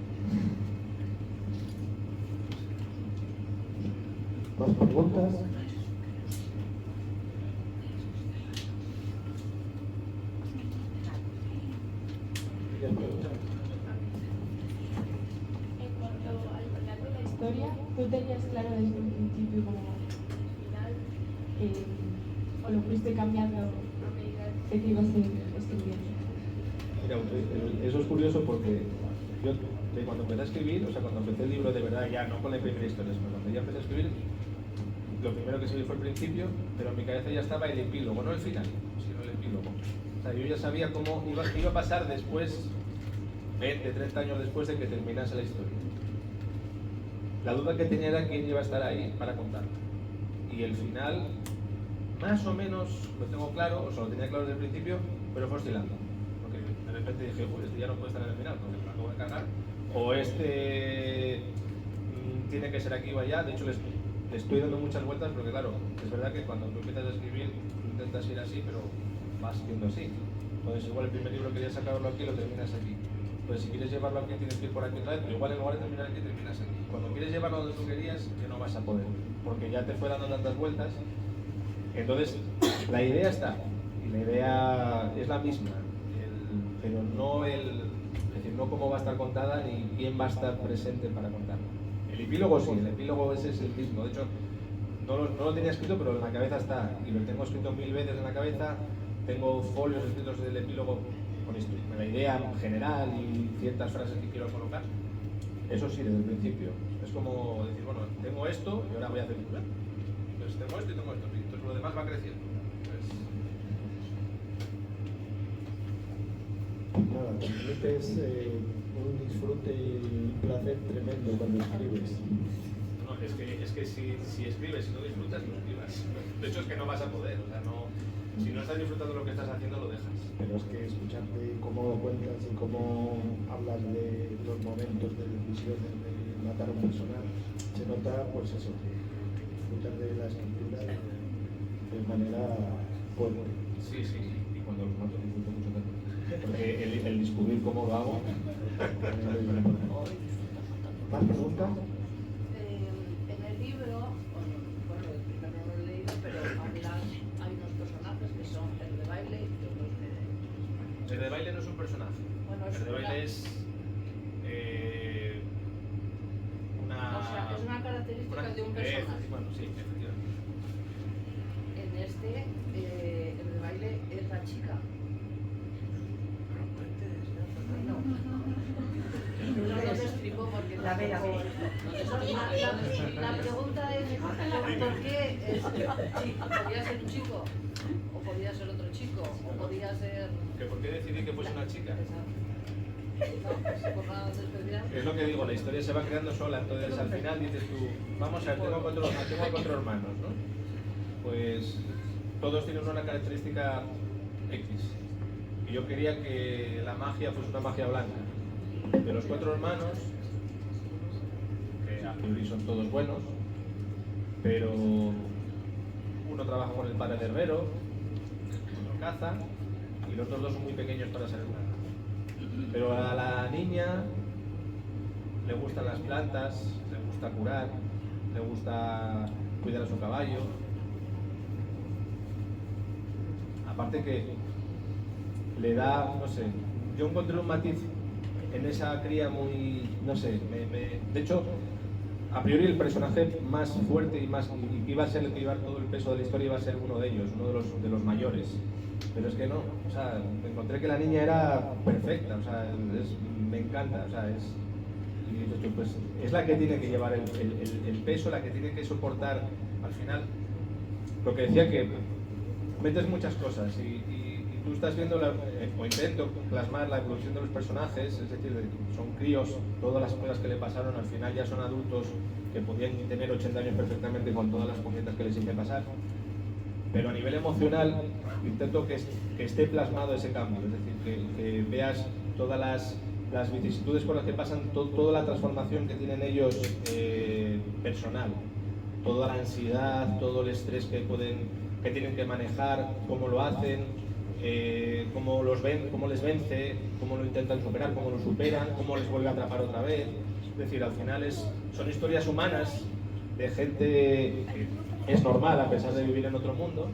¿Más preguntas? En cuanto al relato de la historia, ¿tú tenías claro desde un principio como el final, o lo fuiste cambiando a medida que te ibas escribiendo? Mira, eso es curioso porque yo cuando empecé a escribir, o sea, cuando empecé el libro de verdad, ya no con la primera historia, sino cuando ya empecé a escribir, lo primero que escribí fue el principio, pero en mi cabeza ya estaba el epílogo, no el final, sino el epílogo. O sea, yo ya sabía cómo iba a pasar después, 20, 30 años después de que terminase la historia. La duda que tenía era quién iba a estar ahí para contar. Y el final, más o menos lo tengo claro, o sea, lo tenía claro desde el principio, pero fue oscilando. Porque de repente dije, uy, este ya no puede estar en el final, porque me lo acabo de cargar. O este tiene que ser aquí o allá. De hecho, le estoy dando muchas vueltas, porque claro, es verdad que cuando tú empiezas a escribir, intentas ir así, pero vas siendo así. Entonces, igual el primer libro querías sacarlo aquí, lo terminas aquí. Pues si quieres llevarlo aquí, tienes que ir por aquí otra vez, pero igual en lugar de terminar aquí, terminas aquí. Cuando quieres llevarlo donde tú querías, que no vas a poder, porque ya te fue dando tantas vueltas. Entonces, la idea está, y la idea es la misma, pero no es decir, no cómo va a estar contada ni quién va a estar presente para contarlo. El epílogo sí, el epílogo ese es el mismo. De hecho, no lo tenía escrito, pero en la cabeza está, y lo tengo escrito 1000 veces en la cabeza. Tengo folios escritos del epílogo con la idea general y ciertas frases que quiero colocar. Eso sí, desde el principio. Es como decir, bueno, tengo esto y ahora voy a hacer esto. Entonces tengo esto y tengo esto. Entonces lo demás va creciendo. Nada, transmites un disfrute y un placer tremendo cuando escribes. No, es que si escribes y no disfrutas, no escribas. De hecho, es que no vas a poder. O sea, no, si no estás disfrutando lo que estás haciendo, lo dejas. Pero es que escucharte cómo cuentas y cómo hablas de los momentos de decisiones de matar a un personaje, se nota, pues eso, que disfrutas de la escritura de manera fuerte. Sí. Y cuando los mato disfruto mucho también. Porque el descubrir cómo lo hago. ¿Más preguntas? En el libro, bueno, el primero no lo he leído, pero hay unos personajes que son el de baile y otros de... El de baile no es un personaje. Bueno, El de baile es una... O sea, es una característica de un personaje. Bueno, sí, efectivamente. En este, el de baile es la chica. No lo destripo porque La Vera. La pregunta es ¿por qué podía ser un chico? ¿O podía ser otro chico? ¿O podía ser...? ¿Que por qué decidí que fuese una chica? No, pues por nada especial. Es lo que digo, la historia se va creando sola, entonces al final dices tú, vamos a ver, tengo cuatro hermanos, ¿no? Pues todos tienen una característica X. Y yo quería que la magia fuese una magia blanca. De los 4 hermanos, que a priori son todos buenos, pero uno trabaja con el padre de herrero, otro caza, y los otros 2 son muy pequeños para ser hermanos. Pero a la niña le gustan las plantas, le gusta curar, le gusta cuidar a su caballo. Aparte que le da, no sé, yo encontré un matiz en esa cría muy, no sé, de hecho, a priori el personaje más fuerte y que iba a ser el que iba a llevar todo el peso de la historia iba a ser uno de ellos, uno de los mayores. Pero es que no, o sea, encontré que la niña era perfecta, o sea, me encanta, o sea, y dices tú, pues, es la que tiene que llevar el peso, la que tiene que soportar al final. Lo que decía que metes muchas cosas y tú estás viendo, o intento plasmar la evolución de los personajes, es decir, son críos, todas las cosas que le pasaron, al final ya son adultos que podían tener 80 años perfectamente con todas las puñetas que les hice pasar. Pero a nivel emocional, intento que esté plasmado ese cambio, es decir, que veas todas las vicisitudes por las que pasan, toda la transformación que tienen ellos personal, toda la ansiedad, todo el estrés que tienen que manejar, cómo lo hacen, cómo les vence, cómo lo intentan superar, cómo lo superan, cómo les vuelve a atrapar otra vez. Es decir, al final son historias humanas de gente que es normal a pesar de vivir en otro mundo,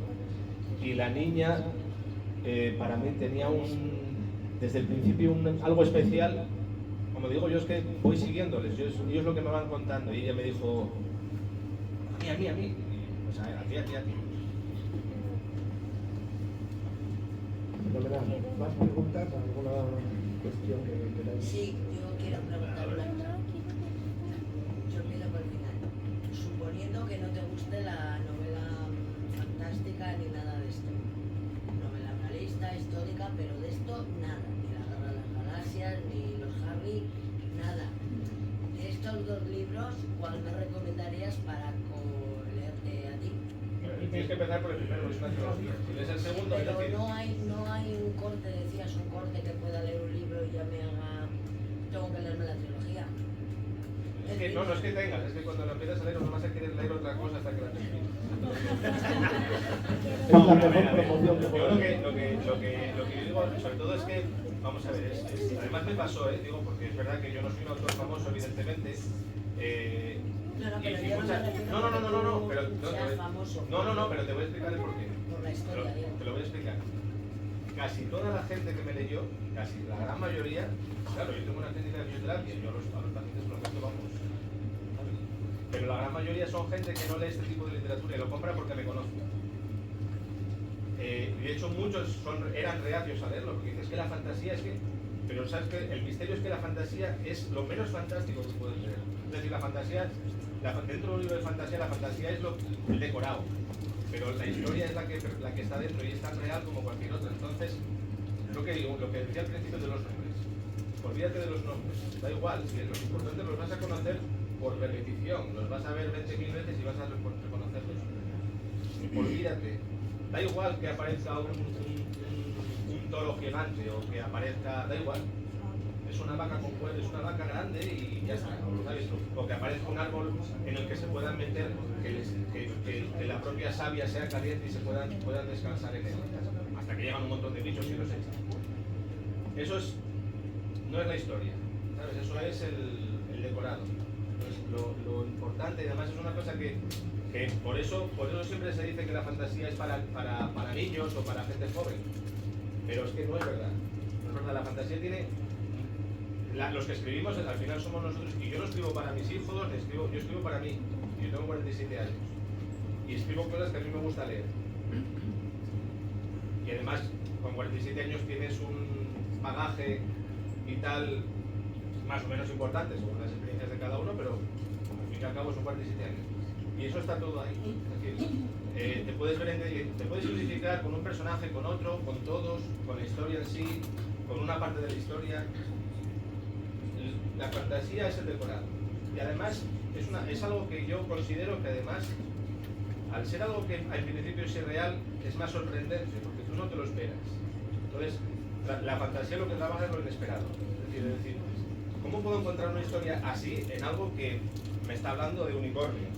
y la niña para mí tenía desde el principio algo especial. Como digo, yo es que voy siguiéndoles, ellos lo que me van contando, y ella me dijo, a mí. Y, pues a ti. Fenomenal. ¿Más preguntas? ¿Alguna cuestión que queráis? Sí, yo quiero preguntar una cosa. Yo empiezo por el final. Suponiendo que no te guste la novela fantástica ni nada de esto. Novela realista, histórica, pero de esto nada. Ni la Guerra de las Galaxias, ni los Harry, nada. De estos dos libros, ¿cuál me recomendarías para leerte a ti? Tienes que empezar por el primero, es una trilogía. Si lees el segundo, es Pero decir, no hay un corte, decías un corte que pueda leer un libro y ya me haga... Tengo que leerme la trilogía. es que no es que tengas, es que cuando lo empiezas a leer no vas a querer leer otra cosa hasta que la termines. Es la a mejor ver. promoción que Yo puedo lo que yo digo, sobre todo es que, vamos a ver, además me pasó, digo, porque es verdad que yo no soy un autor famoso, evidentemente. Pero Y yo no me muchas- refiero no, pero sea famoso. pero te voy a explicar el porqué. Por la historia, digo. Te lo voy a explicar. Casi toda la gente que me leyó, casi la gran mayoría, claro, yo tengo una clínica de fisioterapia, yo a los pacientes con los que vamos, pero la gran mayoría son gente que no lee este tipo de literatura y lo compra porque me conoce. De hecho, muchos eran reacios a leerlo, porque dices que la fantasía es que... Pero sabes que el misterio es que la fantasía es lo menos fantástico que puedes leer. Es decir, la fantasía, dentro de un libro de fantasía, la fantasía es el decorado. Pero la historia es la que está dentro y es tan real como cualquier otra. Entonces, lo que digo, lo que decía al principio de los nombres. Olvídate de los nombres, da igual, si los importantes los vas a conocer por repetición, los vas a ver 20.000 veces y vas a reconocerlos. Olvídate, da igual que aparezca un toro gigante o que aparezca, da igual. Es una vaca con cuernos, es una vaca grande y ya está, ¿sabes? O que aparezca un árbol en el que se puedan meter, que la propia savia sea caliente y se puedan descansar en él, hasta que llegan un montón de bichos y los echan. Eso no es la historia, ¿sabes? Eso es el decorado. Entonces, lo importante, y además es una cosa que por eso siempre se dice que la fantasía es para niños o para gente joven, pero es que no es verdad. No es verdad, la fantasía tiene... los que escribimos al final somos nosotros, y yo no escribo para mis hijos, yo escribo para mí. Yo tengo 47 años y escribo cosas que a mí me gusta leer. Y además, con 47 años tienes un bagaje vital más o menos importante según las experiencias de cada uno, pero al fin y al cabo son 47 años. Y eso está todo ahí. Es decir, te puedes identificar con un personaje, con otro, con todos, con la historia en sí, con una parte de la historia. La fantasía es el decorado. Y además es algo que yo considero que además, al ser algo que al principio es irreal, es más sorprendente, porque tú no te lo esperas. Entonces, la fantasía lo que trabaja es lo inesperado. Es decir, ¿cómo puedo encontrar una historia así en algo que me está hablando de unicornio?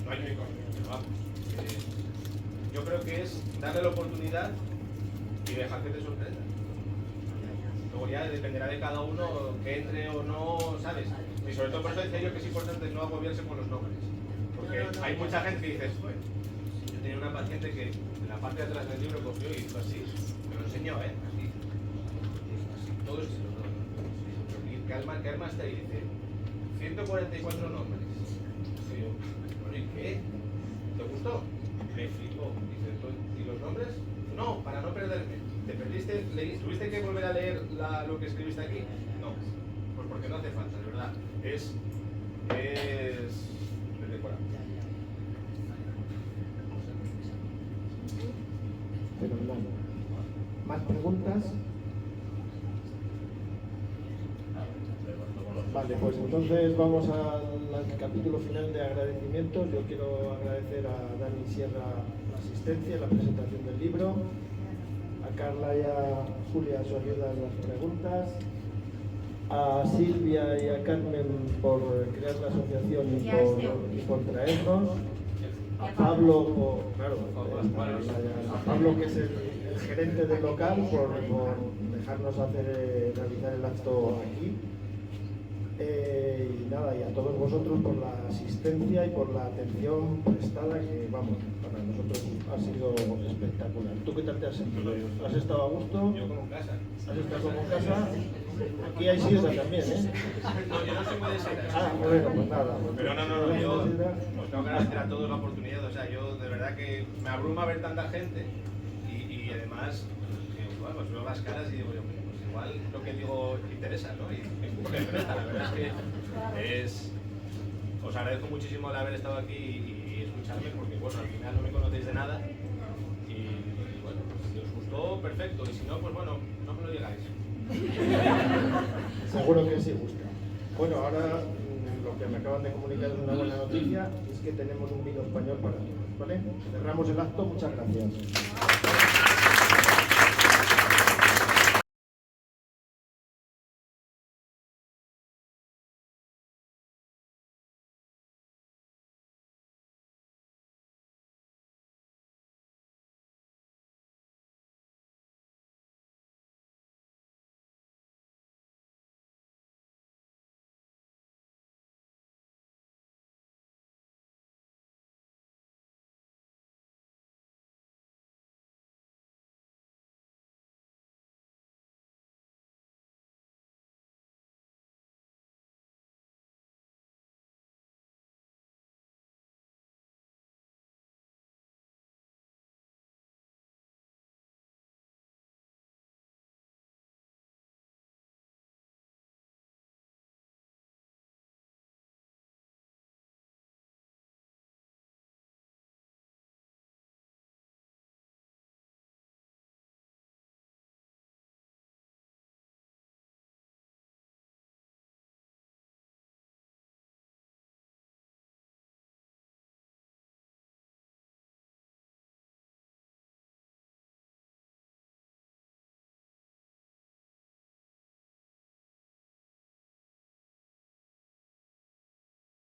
No hay unicornio, pero vamos. Yo creo que es darle la oportunidad y dejar que te sorprenda. Luego ya dependerá de cada uno que entre o no, ¿sabes? Y sobre todo por eso decía yo que es importante no agobiarse con los nombres. Porque hay mucha gente que dice, bueno, yo tenía una paciente que en la parte de atrás del libro cogió y hizo así, me lo enseñó, así, todo es y calma hasta ahí, dice, 144 nombres. Y yo, bueno, ¿y qué? ¿Te gustó? Me flipó. Dice, ¿y los nombres? No, para no perderme. ¿Te perdiste? ¿Tuviste que volver a leer lo que escribiste aquí? No, pues porque no hace falta, de verdad. Es el decorado. Fenomenal. ¿Más preguntas? Vale, pues entonces vamos al capítulo final de agradecimientos. Yo quiero agradecer a Dani Sierra la asistencia y la presentación del libro, a Carla y a Julia su ayuda en las preguntas, a Silvia y a Carmen por crear la asociación y por traernos, a Pablo, a Pablo que es el gerente del local por dejarnos realizar el acto aquí. Y nada, y a todos vosotros por la asistencia y por la atención prestada, que vamos, para nosotros ha sido espectacular. ¿Tú qué tal te has sentido? ¿Has estado a gusto? Yo como en casa. ¿Has estado como en casa? Aquí hay sidra también, ¿eh? No, yo no soy muy de sidra. Ah, bueno, pues nada. Pero no, yo os tengo que agradecer a todos la oportunidad. O sea, yo de verdad que me abruma ver tanta gente y además, bueno, pues veo las caras y digo, yo, pues igual lo que digo interesa, ¿no? Y me presta. La verdad es que os agradezco muchísimo el haber estado aquí y escucharme, porque bueno, al final no me conocéis de nada y bueno, si os gustó, perfecto, y si no, pues bueno, no me lo digáis. Seguro que sí gusta. Bueno, ahora lo que me acaban de comunicar es una buena noticia, es que tenemos un vino español para todos, ¿vale? Cerramos el acto, muchas gracias.